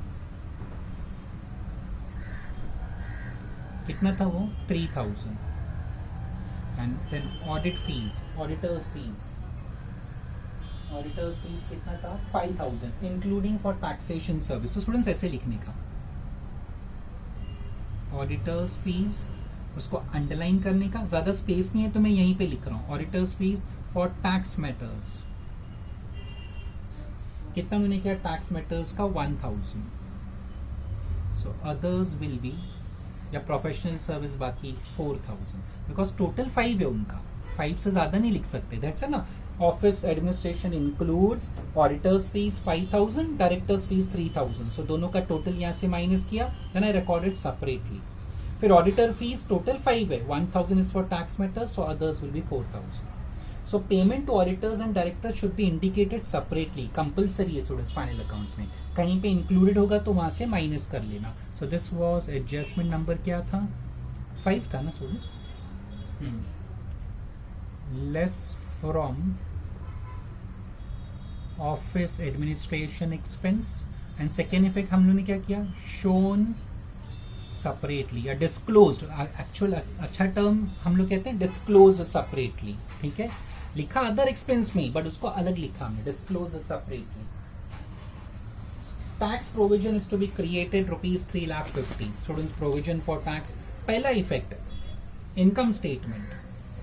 कितना था वो? 3,000. And then audit fees, auditors fees. Auditors fees कितना था? 5,000 इंक्लूडिंग फॉर टैक्सेशन सर्विस. तो स्टूडेंट्स ऐसे लिखने का ऑडिटर्स फीस, उसको अंडरलाइन करने का. ज्यादा स्पेस नहीं है तो मैं यहीं पे लिख रहा हूं. Auditors fees for tax matters. कितना उन्होंने किया टैक्स मैटर्स का? 1,000. सो अदर्स विल बी या प्रोफेशनल सर्विस बाकी 4,000 बिकॉज टोटल 5 है उनका. 5 से ज्यादा नहीं लिख सकते, दैट्स ना. Office administration includes auditors fees 5000, directors fees 3000. So दोनों का टोटल यहाँ से माइनस किया, देन आई रिकॉर्डेड सेपरेटली. फिर ऑडिटर फीस टोटल 5 है, 1000 is for tax matters, so others will be 4000. So payment to auditors and directors should be indicated separately, compulsory है स्टूडेंट्स फाइनल अकाउंट्स में. कहीं पे इंक्लूडेड होगा तो वहां से माइनस कर लेना. सो दिस वाज एडजस्टमेंट नंबर क्या था, 5 था ना students. Less from office administration expense. And second effect हम लोगों ने क्या किया, शोन सेपरेटली या डिस्क्लोज्ड. एक्चुअल अच्छा टर्म हम लोग कहते हैं डिस्क्लोज सेपरेटली, ठीक है. लिखा अदर एक्सपेंस में बट उसको अलग लिखा हमने, disclose separately. Tax provision is to be created rupees 3,50,000. Students provision for tax, पहला effect income statement,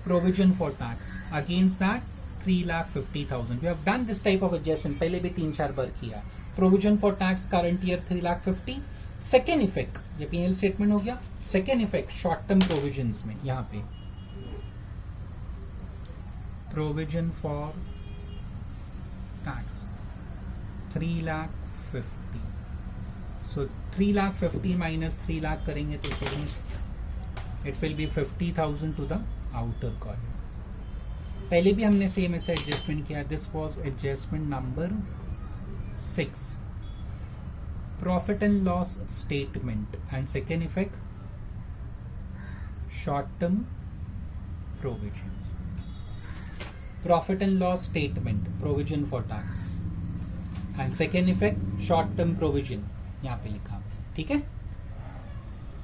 provision for tax against that 3,50,000. We have done this type of adjustment, पहले भी 3-4 बार किया. Provision for tax current year 3,50,000. Second effect, ये पीएल स्टेटमेंट हो गया. Second effect short term provisions में, यहां पे provision for tax 3,50,000. So 3,50,000 minus 3,00,000 करेंगे तो students it will be 50,000 to the outer column. पहले भी हमने सेम ऐसे एडजस्टमेंट किया. This was adjustment number 6, profit and loss statement. And second effect short term provision. Profit and loss statement, provision for tax. And second effect short term provision, यहां पे लिखा, ठीक है.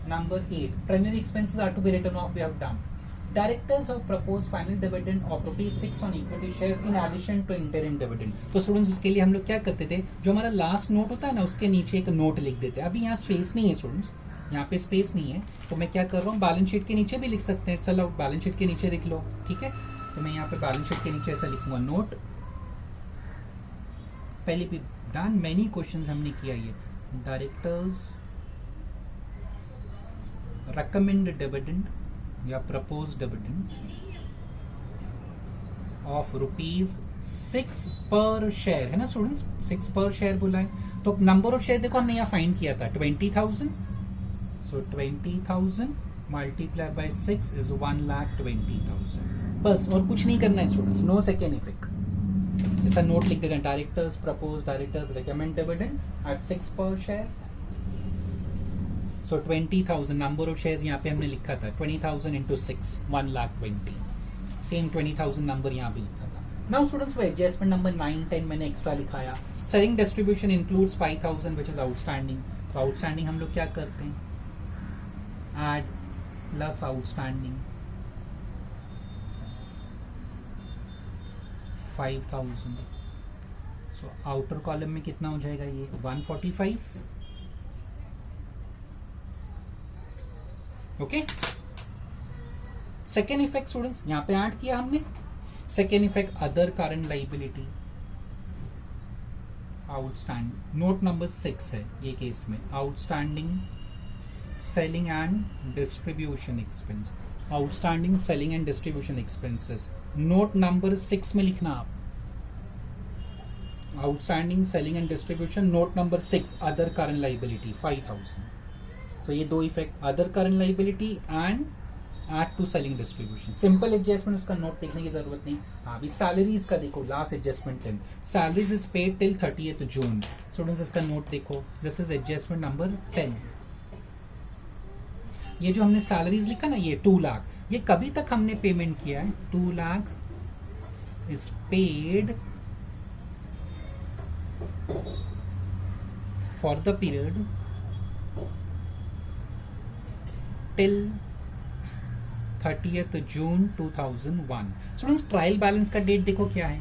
Number 8, primary expenses are to be written off, we have done. Directors have proposed final dividend of ₹6 on equity shares in addition to interim dividend. तो स्टूडेंट्स उसके लिए हम लोग क्या करते थे, जो हमारा लास्ट नोट होता है ना उसके नीचे एक नोट लिख देते हैं. अभी यहाँ स्पेस नहीं है स्टूडेंट्स, यहाँ पे स्पेस नहीं है, तो मैं क्या कर रहा हूँ, बैलेंस शीट के नीचे भी लिख सकते हैं. चलो बैलेंस शीट के नीचे लिख लो, ठीक है. तो मैं यहाँ पे बैलेंस शीट के नीचे ऐसा लिखूंगा, नोट. पहले भी डन, मैनी क्वेश्चन हमने किया. ये डायरेक्टर्स recommend dividend या proposed dividend of ₹6 per share है ना स्टूडेंट्स, 6 पर शेयर बोला है. तो नंबर ऑफ शेयर देखो हमने यहाँ फाइंड किया था 20,000. So 20,000 multiply by 6 is 1,20,000. बस और कुछ नहीं करना है स्टूडेंट्स, नो सेकेंड इफेक्ट. ऐसा नोट लिख देते हैं, directors propose, directors recommend dividend at 6 per share. So 20,000 number of shares यहाँ पे हमने लिखा था 20,000 इंटू 6 1,20,000. सेम 20,000 नंबर यहाँ पे लिखा था. नाउ स्टूडेंट्स वो एडजस्टमेंट नंबर 9, 10 मैंने एक्स्ट्रा लिखाया. Selling distribution includes 5,000 which is outstanding. तो आउटस्टैंडिंग हम लोग क्या करते हैं, add plus outstanding 5,000. So outer column में कितना हो जाएगा, ये 145. ओके. सेकेंड इफेक्ट स्टूडेंट्स यहां पे ऐड किया हमने. Second effect other current liability outstanding, note number 6 है ये केस में. Outstanding selling and distribution expense, outstanding selling and distribution expenses. Note number 6 में लिखना आप, outstanding selling and distribution. Note number 6 other current liability 5,000. So ये दो effect, other current liability and add to selling distribution. Simple adjustment, उसका नोट लिखने की जरूरत नहीं. हाँ अभी सैलरीज का देखो, last adjustment 10, salaries is paid till 30th June. Students इसका नोट देखो, दिस इज एडजस्टमेंट नंबर 10. ये जो हमने सैलरीज लिखा ना, ये 2 लाख, ये कभी तक हमने पेमेंट किया है, 2 lakh is paid for the period till 30th June 2001. Students trial balance का डेट देखो क्या है,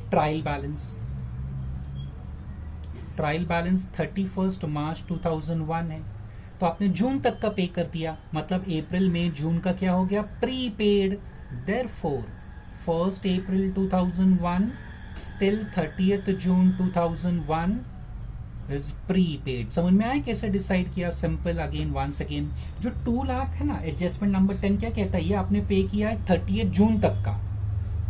ट्रायल बैलेंस 31st मार्च 2001 है. तो आपने जून तक का पे कर दिया, मतलब अप्रैल में जून का क्या हो गया, prepaid. Therefore 1st April 2001 till 30th June 2001 is prepaid. समझ में आया कैसे डिसाइड किया, सिंपल. अगेन वंस अगेन, जो 2 लाख है ना, एडजस्टमेंट नंबर 10 क्या कहता है, ये आपने पे किया है 30th जून तक का.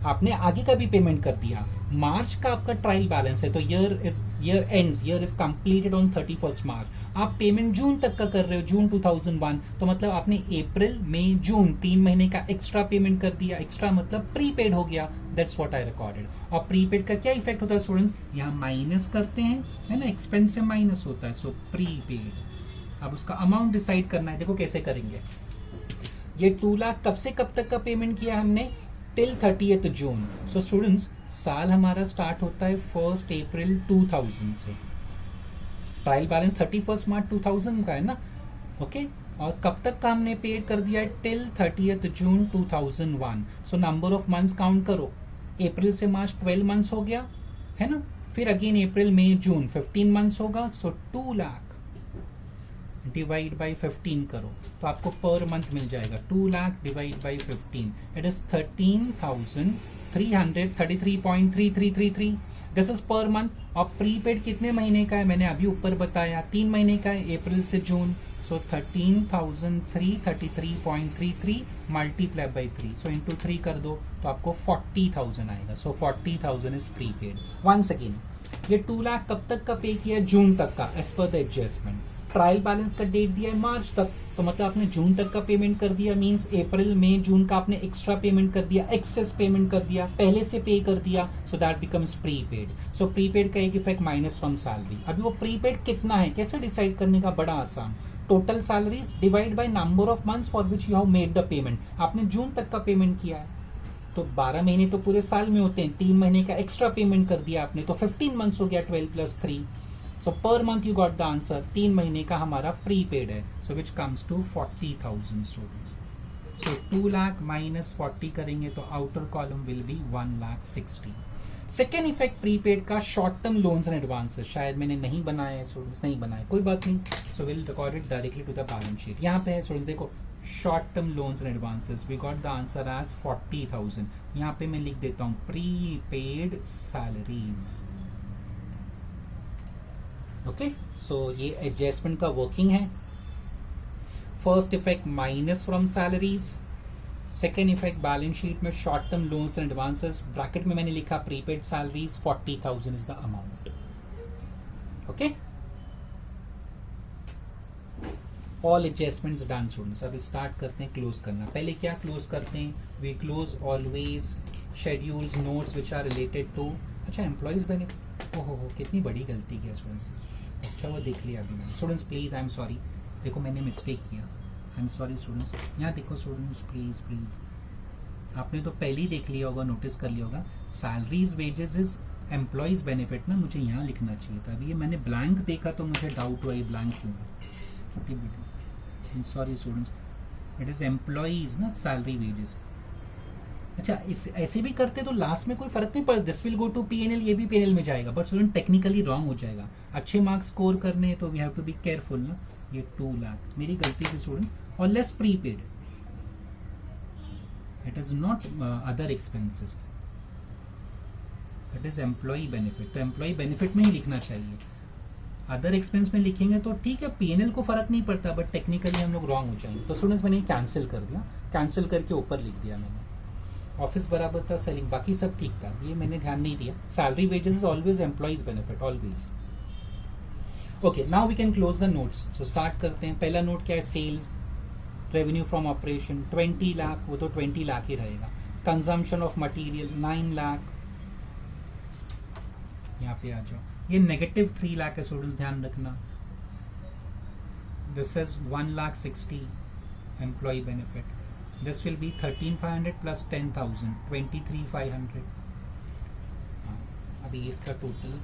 आपने आगे का भी पेमेंट कर दिया। मार्च का आपका ट्रायल बैलेंस है, तो ईयर इज कंप्लीटेड ऑन 31 मार्च। आप पेमेंट जून तक का कर रहे हो, जून 2001, तो मतलब आपने अप्रैल मई जून 3 महीने का एक्स्ट्रा पेमेंट कर दिया। एक्स्ट्रा मतलब प्रीपेड हो गया। That's what I recorded. और प्रीपेड का क्या इफेक्ट होता है स्टूडेंट्स, यहाँ माइनस करते हैं, है ना, एक्सपेंस से माइनस होता है, सो प्रीपेड। अब उसका अमाउंट डिसाइड करना है। देखो कैसे करेंगे। ये 2 लाख कब से कब तक का पेमेंट किया हमने, टिल 30th जून। सो स्टूडेंट्स, साल हमारा स्टार्ट होता है 1 अप्रैल 2000 से। ट्रायल बैलेंस 31 मार्च 2000 का है ना, ओके। और कब तक का हमने पेड कर दिया है, till 30th June 2001। So number of months count करो, अप्रैल से मार्च 12 मंथ्स हो गया, है ना। फिर अगेन अप्रैल मई जून 15 मंथ्स होगा। सो 2 लाख डिवाइड बाई 15 करो तो आपको पर मंथ मिल जाएगा 2 lakh divide by 15, it is 13,333.3333। This is per month. और प्रीपेड कितने महीने का है, मैंने अभी ऊपर बताया 3 महीने का है, अप्रैल से जून। सो 13,333.33 मल्टीप्लाई बाई 3, सो इंटू 3 कर दो तो आपको 40,000 आएगा। सो 40,000 इज प्रीपेड। वंस अगेन, ये 2 लाख कब तक का पे किया, जून तक का, as per the adjustment. Trial balance का डेट दिया है मार्च तक, तो मतलब आपने जून तक का पेमेंट कर दिया, मींस अप्रैल मई जून का आपने एक्स्ट्रा पेमेंट कर दिया, एक्सेस पेमेंट कर दिया, पहले से पे कर दिया। So that becomes prepaid. So prepaid का एक इफेक्ट माइनस फ्रॉम सैलरी। अभी वो प्रीपेड कितना है, कैसे डिसाइड करने का, बड़ा आसान। Total salaries divide by number of months for which you have made the payment. आपने जून तक का पेमेंट किया है, तो 12 महीने तो पूरे साल में होते हैं, 3 महीने का एक्स्ट्रा पेमेंट कर दिया आपने, तो 15 मंथ्स हो गया, 12 + 3। सो पर month you got the answer. 3 महीने का हमारा प्रीपेड है, so which comes to 40,000 students. So 2 lakh minus 40 करेंगे तो outer column will be 1,60,000। Second effect prepaid का, short term loans and advances. शायद मैंने नहीं बनाया है स्टूडेंट्स, नहीं बनाया, कोई बात नहीं। So will record it directly to the balance sheet. यहाँ पे है स्टूडेंट, देखो short term loans and advances, we got the answer as 40,000। यहाँ पे मैं लिख देता हूँ प्रीपेड सैलरीज। ओके, सो ये एडजस्टमेंट का वर्किंग है। First effect minus from salaries, second effect balance sheet में short term loans and advances, bracket में मैंने लिखा prepaid salaries, 40,000 is the amount. Okay, all adjustments done students. अब स्टार्ट करते हैं क्लोज करना। पहले क्या क्लोज करते हैं, we close always schedules notes which are related to, अच्छा एम्प्लॉइज बेनिफिट, ओहो कितनी बड़ी गलती किया स्टूडेंट्स। अच्छा वो देख लिया अभी मैंने। Students please I am sorry, देखो मैंने मिस्टेक किया, आई एम सॉरी स्टूडेंट्स। यहाँ देखो स्टूडेंट्स प्लीज प्लीज, आपने तो पहले ही देख लिया होगा, नोटिस कर लिया होगा, salaries wages is employees benefit ना, मुझे यहाँ लिखना चाहिए था। अभी ये मैंने ब्लैंक देखा तो मुझे डाउट हुआ ये ब्लैंक क्यों है। Sorry students, it is employees ना, सैलरी वेजेस। अच्छा इस ऐसे भी करते तो लास्ट में कोई फर्क नहीं पड़ता, this will go to P and L, ये भी पीएनएल में जाएगा, बट स्टूडेंट टेक्निकली रॉन्ग हो जाएगा। अच्छे मार्क्स स्कोर करने तो we have to be careful ना। ये 2 लाख मेरी गलती थी स्टूडेंट, और less prepaid, it is not other expenses, it is employ benefit. तो एम्प्लॉय बेनिफिट में ही लिखना चाहिए, अदर एक्सपेंस में लिखेंगे तो ठीक है, पीएनएल को फर्क नहीं पड़ता, बट टेक्निकली हम लोग रॉन्ग हो जाएंगे। तो स्टूडेंट्स मैंने कैंसिल कर दिया, कैंसिल करके ऊपर लिख दिया मैंने। ऑफिस बराबर था, सेलिंग बाकी सब ठीक था, ये मैंने ध्यान नहीं दिया। Salary wages is always employees benefit, always. Okay, now we can close the notes. So start करते हैं। पहला नोट क्या है, sales revenue from operation 20 lakh, वो तो 20 लाख ही रहेगा। कंजम्पशन ऑफ मटीरियल 9 लाख, यहाँ पे आ जाओ, ये नेगेटिव 3 लाख है स्टूडेंट्स, ध्यान रखना। This is 1,60,000 employ benefit, this will be 13,500 plus 10,000, 23,500। अभी इसका टोटल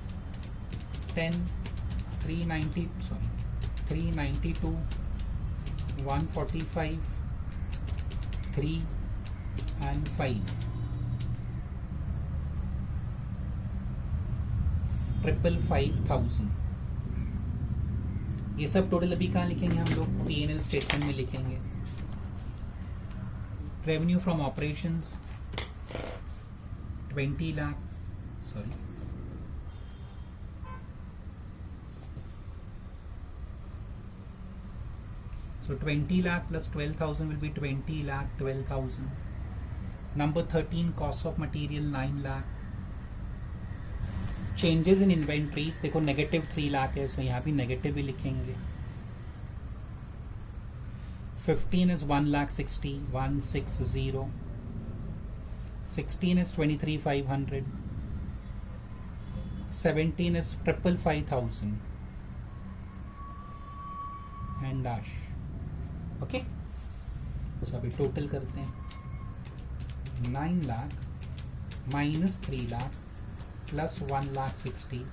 392, 145, 3 and 5, 5,500। ये सब टोटल अभी कहाँ लिखेंगे हम लोग, पीएनएल स्टेटमेंट में लिखेंगे। Revenue from operations 20 lakh, sorry so 20 lakh plus 12,000 will be 20 lakh 12,000, Number 13, cost of material 9 lakh. Changes in inventories, देखो नेगेटिव 3 लाख है, सो यहाँ भी नेगेटिव ही लिखेंगे. 15 is 1,60,000, 160. 16 is 23,500. 17 is 555,000 and dash. Okay, so अभी टोटल करते हैं. 9 lakh minus 3 lakh plus 1,60,000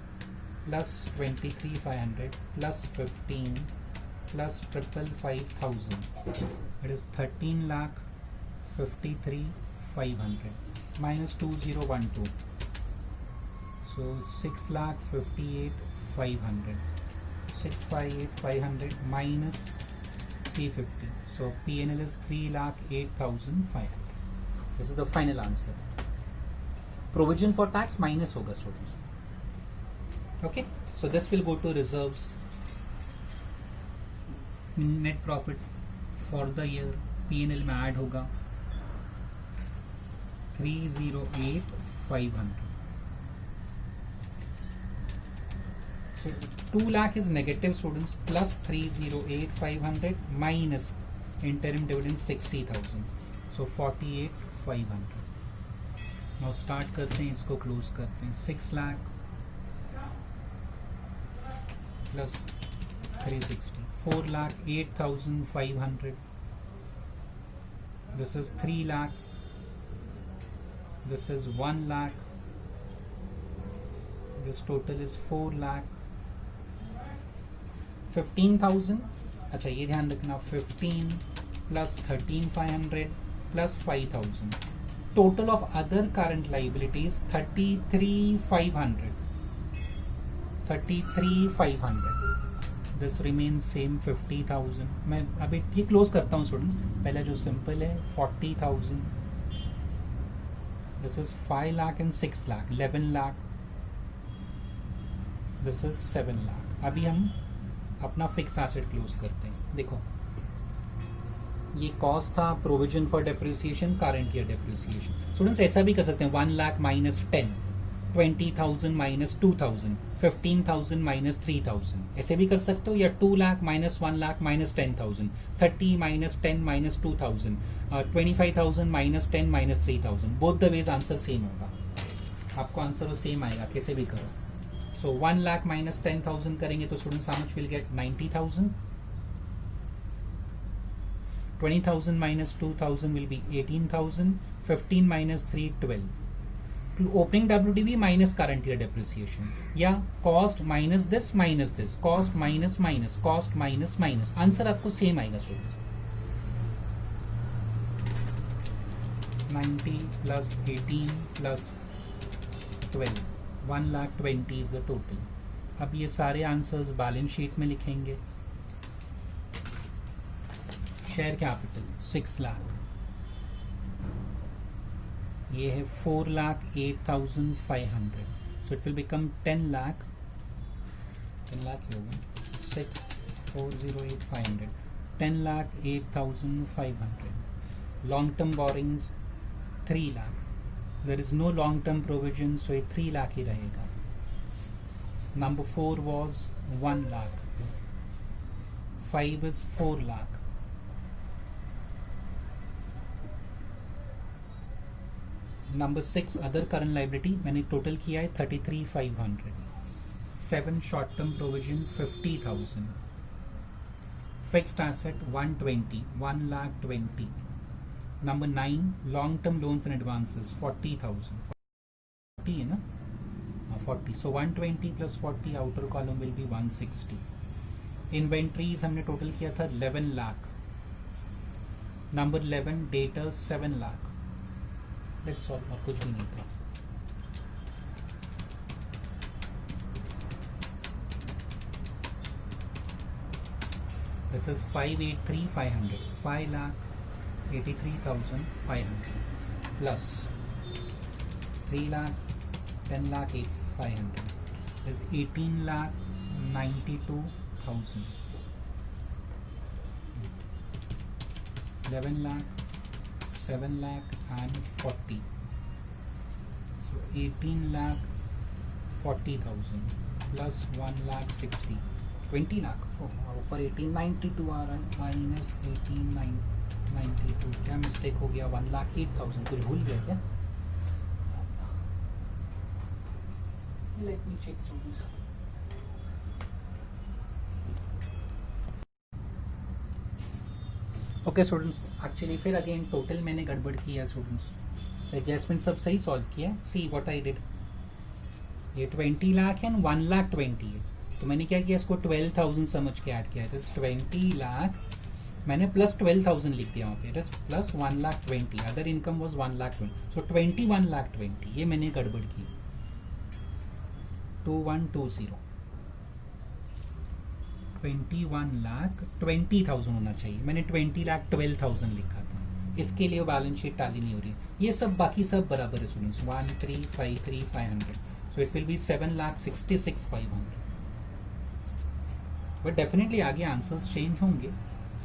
plus 23,500 plus 15 plus 555,000. It is 13,53,500 minus 2012. So 6,58,500. 658,500 minus 350. So P&L is 3,08,500. This is the final answer. Provision for tax minus hoga students. Okay, so this will go to reserves. Net profit for the year P&L में add होगा 308,500. So 2 lakh is negative students, plus 308,500 minus interim dividend 60,000. So 48,500. Now start करते हैं, इसको close करते हैं. 6 lakh plus 360. 4,08,500. This is 3 lakhs. This is 1 lakh. This total is 4 lakh. 15,000. अच्छा ये ध्यान रखना, 15 plus 13,500 plus 5,000. Total of other current liabilities 33,500. 33,500. This remains same 50,000. मैं अभी ये क्लोज करता हूँ स्टूडेंट्स. पहले जो सिंपल है 40,000. This is 5 lakh and 6 lakh, 11 lakh. This is 7 lakh. अभी हम अपना फिक्स एसेट क्लोज करते हैं. देखो ये कॉस्ट था, provision for depreciation, current year depreciation. Students ऐसा भी कर सकते हैं, 1 लाख माइनस 10, 20,000 माइनस 2,000, 15,000 माइनस 3,000, ऐसे भी कर सकते हो. या 2 lakh minus 1 lakh minus 10,000, 30 minus 10 minus 2,000, 25,000 minus 10 minus 3,000. Both the ways answer same होगा, आपको आंसर वो सेम आएगा, कैसे भी करो. सो 1 लाख माइनस 10,000 करेंगे तो students how much will get 90,000. 20,000 minus 2,000 will be 18,000. 15 minus 3, 12. Opening WDV minus current year depreciation. या cost minus this, cost minus minus, cost minus minus. Answer आपको सेम आएगा student. 90 plus 18 plus 12. 1,20,000 is the total. अब ये सारे आंसर्स बैलेंस शीट में लिखेंगे. शेयर कैपिटल 6 लाख, ये है 4,08,500. So it will become 10 lakh. 10 lakh ही होगा. 6,408,500. 10,08,500. Long term borrowings 3 lakh. There is no long term provision, so ये 3 लाख ही रहेगा. Number 4 was 1 lakh. 5 is 4 lakh. Number 6 other current liability मैंने टोटल किया है 33,500. 7 short term provision 50,000. Fixed asset 120, 1,20,000. Number 9 long term loans and advances 40,000. 40 है ना, 40. सो 120 plus 40, outer column will B 160. Inventories हमने टोटल किया था 11 lakh. Number 11 debtors 7 lakh. That's all, और कुछ भी नहीं था. This is 5,83,500. 5,83,500 plus 3 lakh, 10 lakh 8,500 is 18,92,000. 11 lakh, 7 lakh and 40. So 18 lakh 40,000 plus 1 lakh 60, 20 lakh. ऊपर 1892 आ रहा है, माइनस 1892. क्या मिस्टेक हो गया? 1 लाख 8,000. कुछ भूल गया क्या? Let me check students. Okay students, actually फिर अगेन टोटल मैंने गड़बड़ किया स्टूडेंट्स. एडजस्टमेंट सब सही सॉल्व किया. See what I did. ये 20 लाख एंड 1 लाख 20 है, तो मैंने क्या किया, इसको 12,000 समझ के ऐड किया. 20 लाख मैंने प्लस 12,000 लिख दिया वहाँ पे, plus 1 lakh 20. Other income was 1 lakh 20. सो 21 लाख 20. ये मैंने गड़बड़ की. 2120. 21 लाख 20,000 होना चाहिए. मैंने 20 लाख 12,000 लिखा था. इसके लिए बैलेंस शीट टाली नहीं हो रही है. ये सब बाकी सब बराबर है students. 1353,500. So it will B 7,66,500. But definitely आगे आंसर्स चेंज होंगे.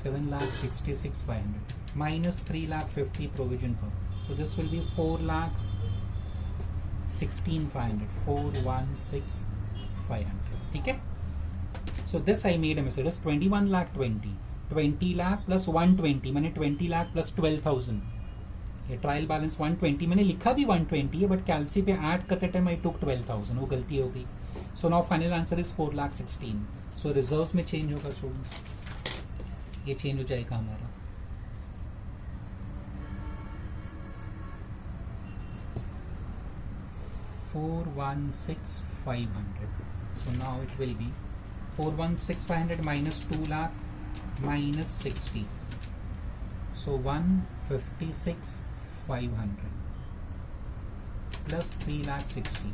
7,66,500 minus 3,50,000 provision for. So this will B 4,16,500. 4,16,500. ठीक है. So this I made a mistake. It's 21 lakh 20. 20 lakh plus 120. मैंने 20 lakh plus 12,000. ये ट्रायल बैलेंस 120. मैंने लिखा भी 120 है, बट कैलसी पे ऐड करते टाइम आई टुक 12,000. वो गलती हो गई. So now final answer is 4,16,000. So reserves में चेंज होगा स्टूडेंट्स. ये चेंज हो जाएगा हमारा. $416,500. So now it will be 416,500 minus 2 lakh minus 60. So 156,500 plus 3 lakh 60.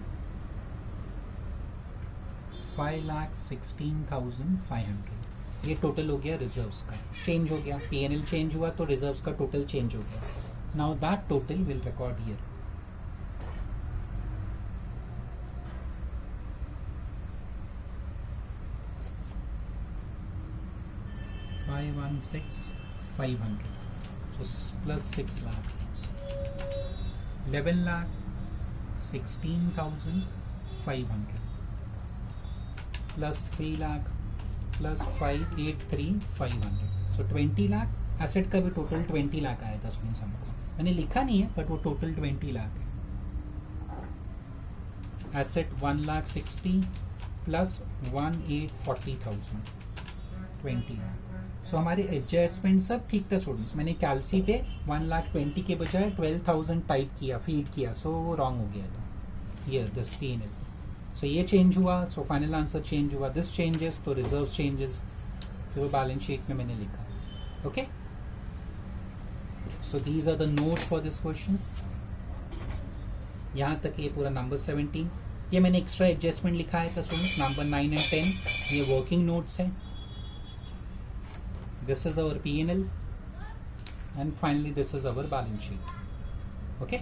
5,16,500. ये टोटल हो गया रिजर्व्स का. चेंज हो गया. P&L चेंज हुआ तो रिजर्व्स का टोटल चेंज हो गया. Now that total will record here. $516,500. So plus 6 lakh. 11,16,500 plus 3 lakh plus 5,83,500. So 20 lakh. Asset का भी टोटल 20 लाख आया था स्टूडेंट्स हमको. मैंने लिखा नहीं है, बट वो टोटल 20 लाख है. Asset 1,60,000 plus 1,40,000. 20 लाख. सो हमारे एडजस्टमेंट सब ठीक था स्टूडेंट्स. मैंने कैलसी पे 1,20,000 के बजाय 12,000 टाइप किया, फीड किया. सो वो रॉन्ग हो गया था. Here this P&L. सो ये चेंज हुआ. सो फाइनल आंसर चेंज हुआ. दिस चेंजेस तो रिजर्व चेंजेस. तो बैलेंस शीट में मैंने लिखा. Okay. So these are the notes for this question. यहाँ तक ये पूरा नंबर 17. ये मैंने एक्स्ट्रा एडजस्टमेंट लिखा है था स्टूडेंट्स. नंबर 9 एंड 10 ये वर्किंग नोट्स है. This is our P&L, and finally this is our balance sheet. Okay.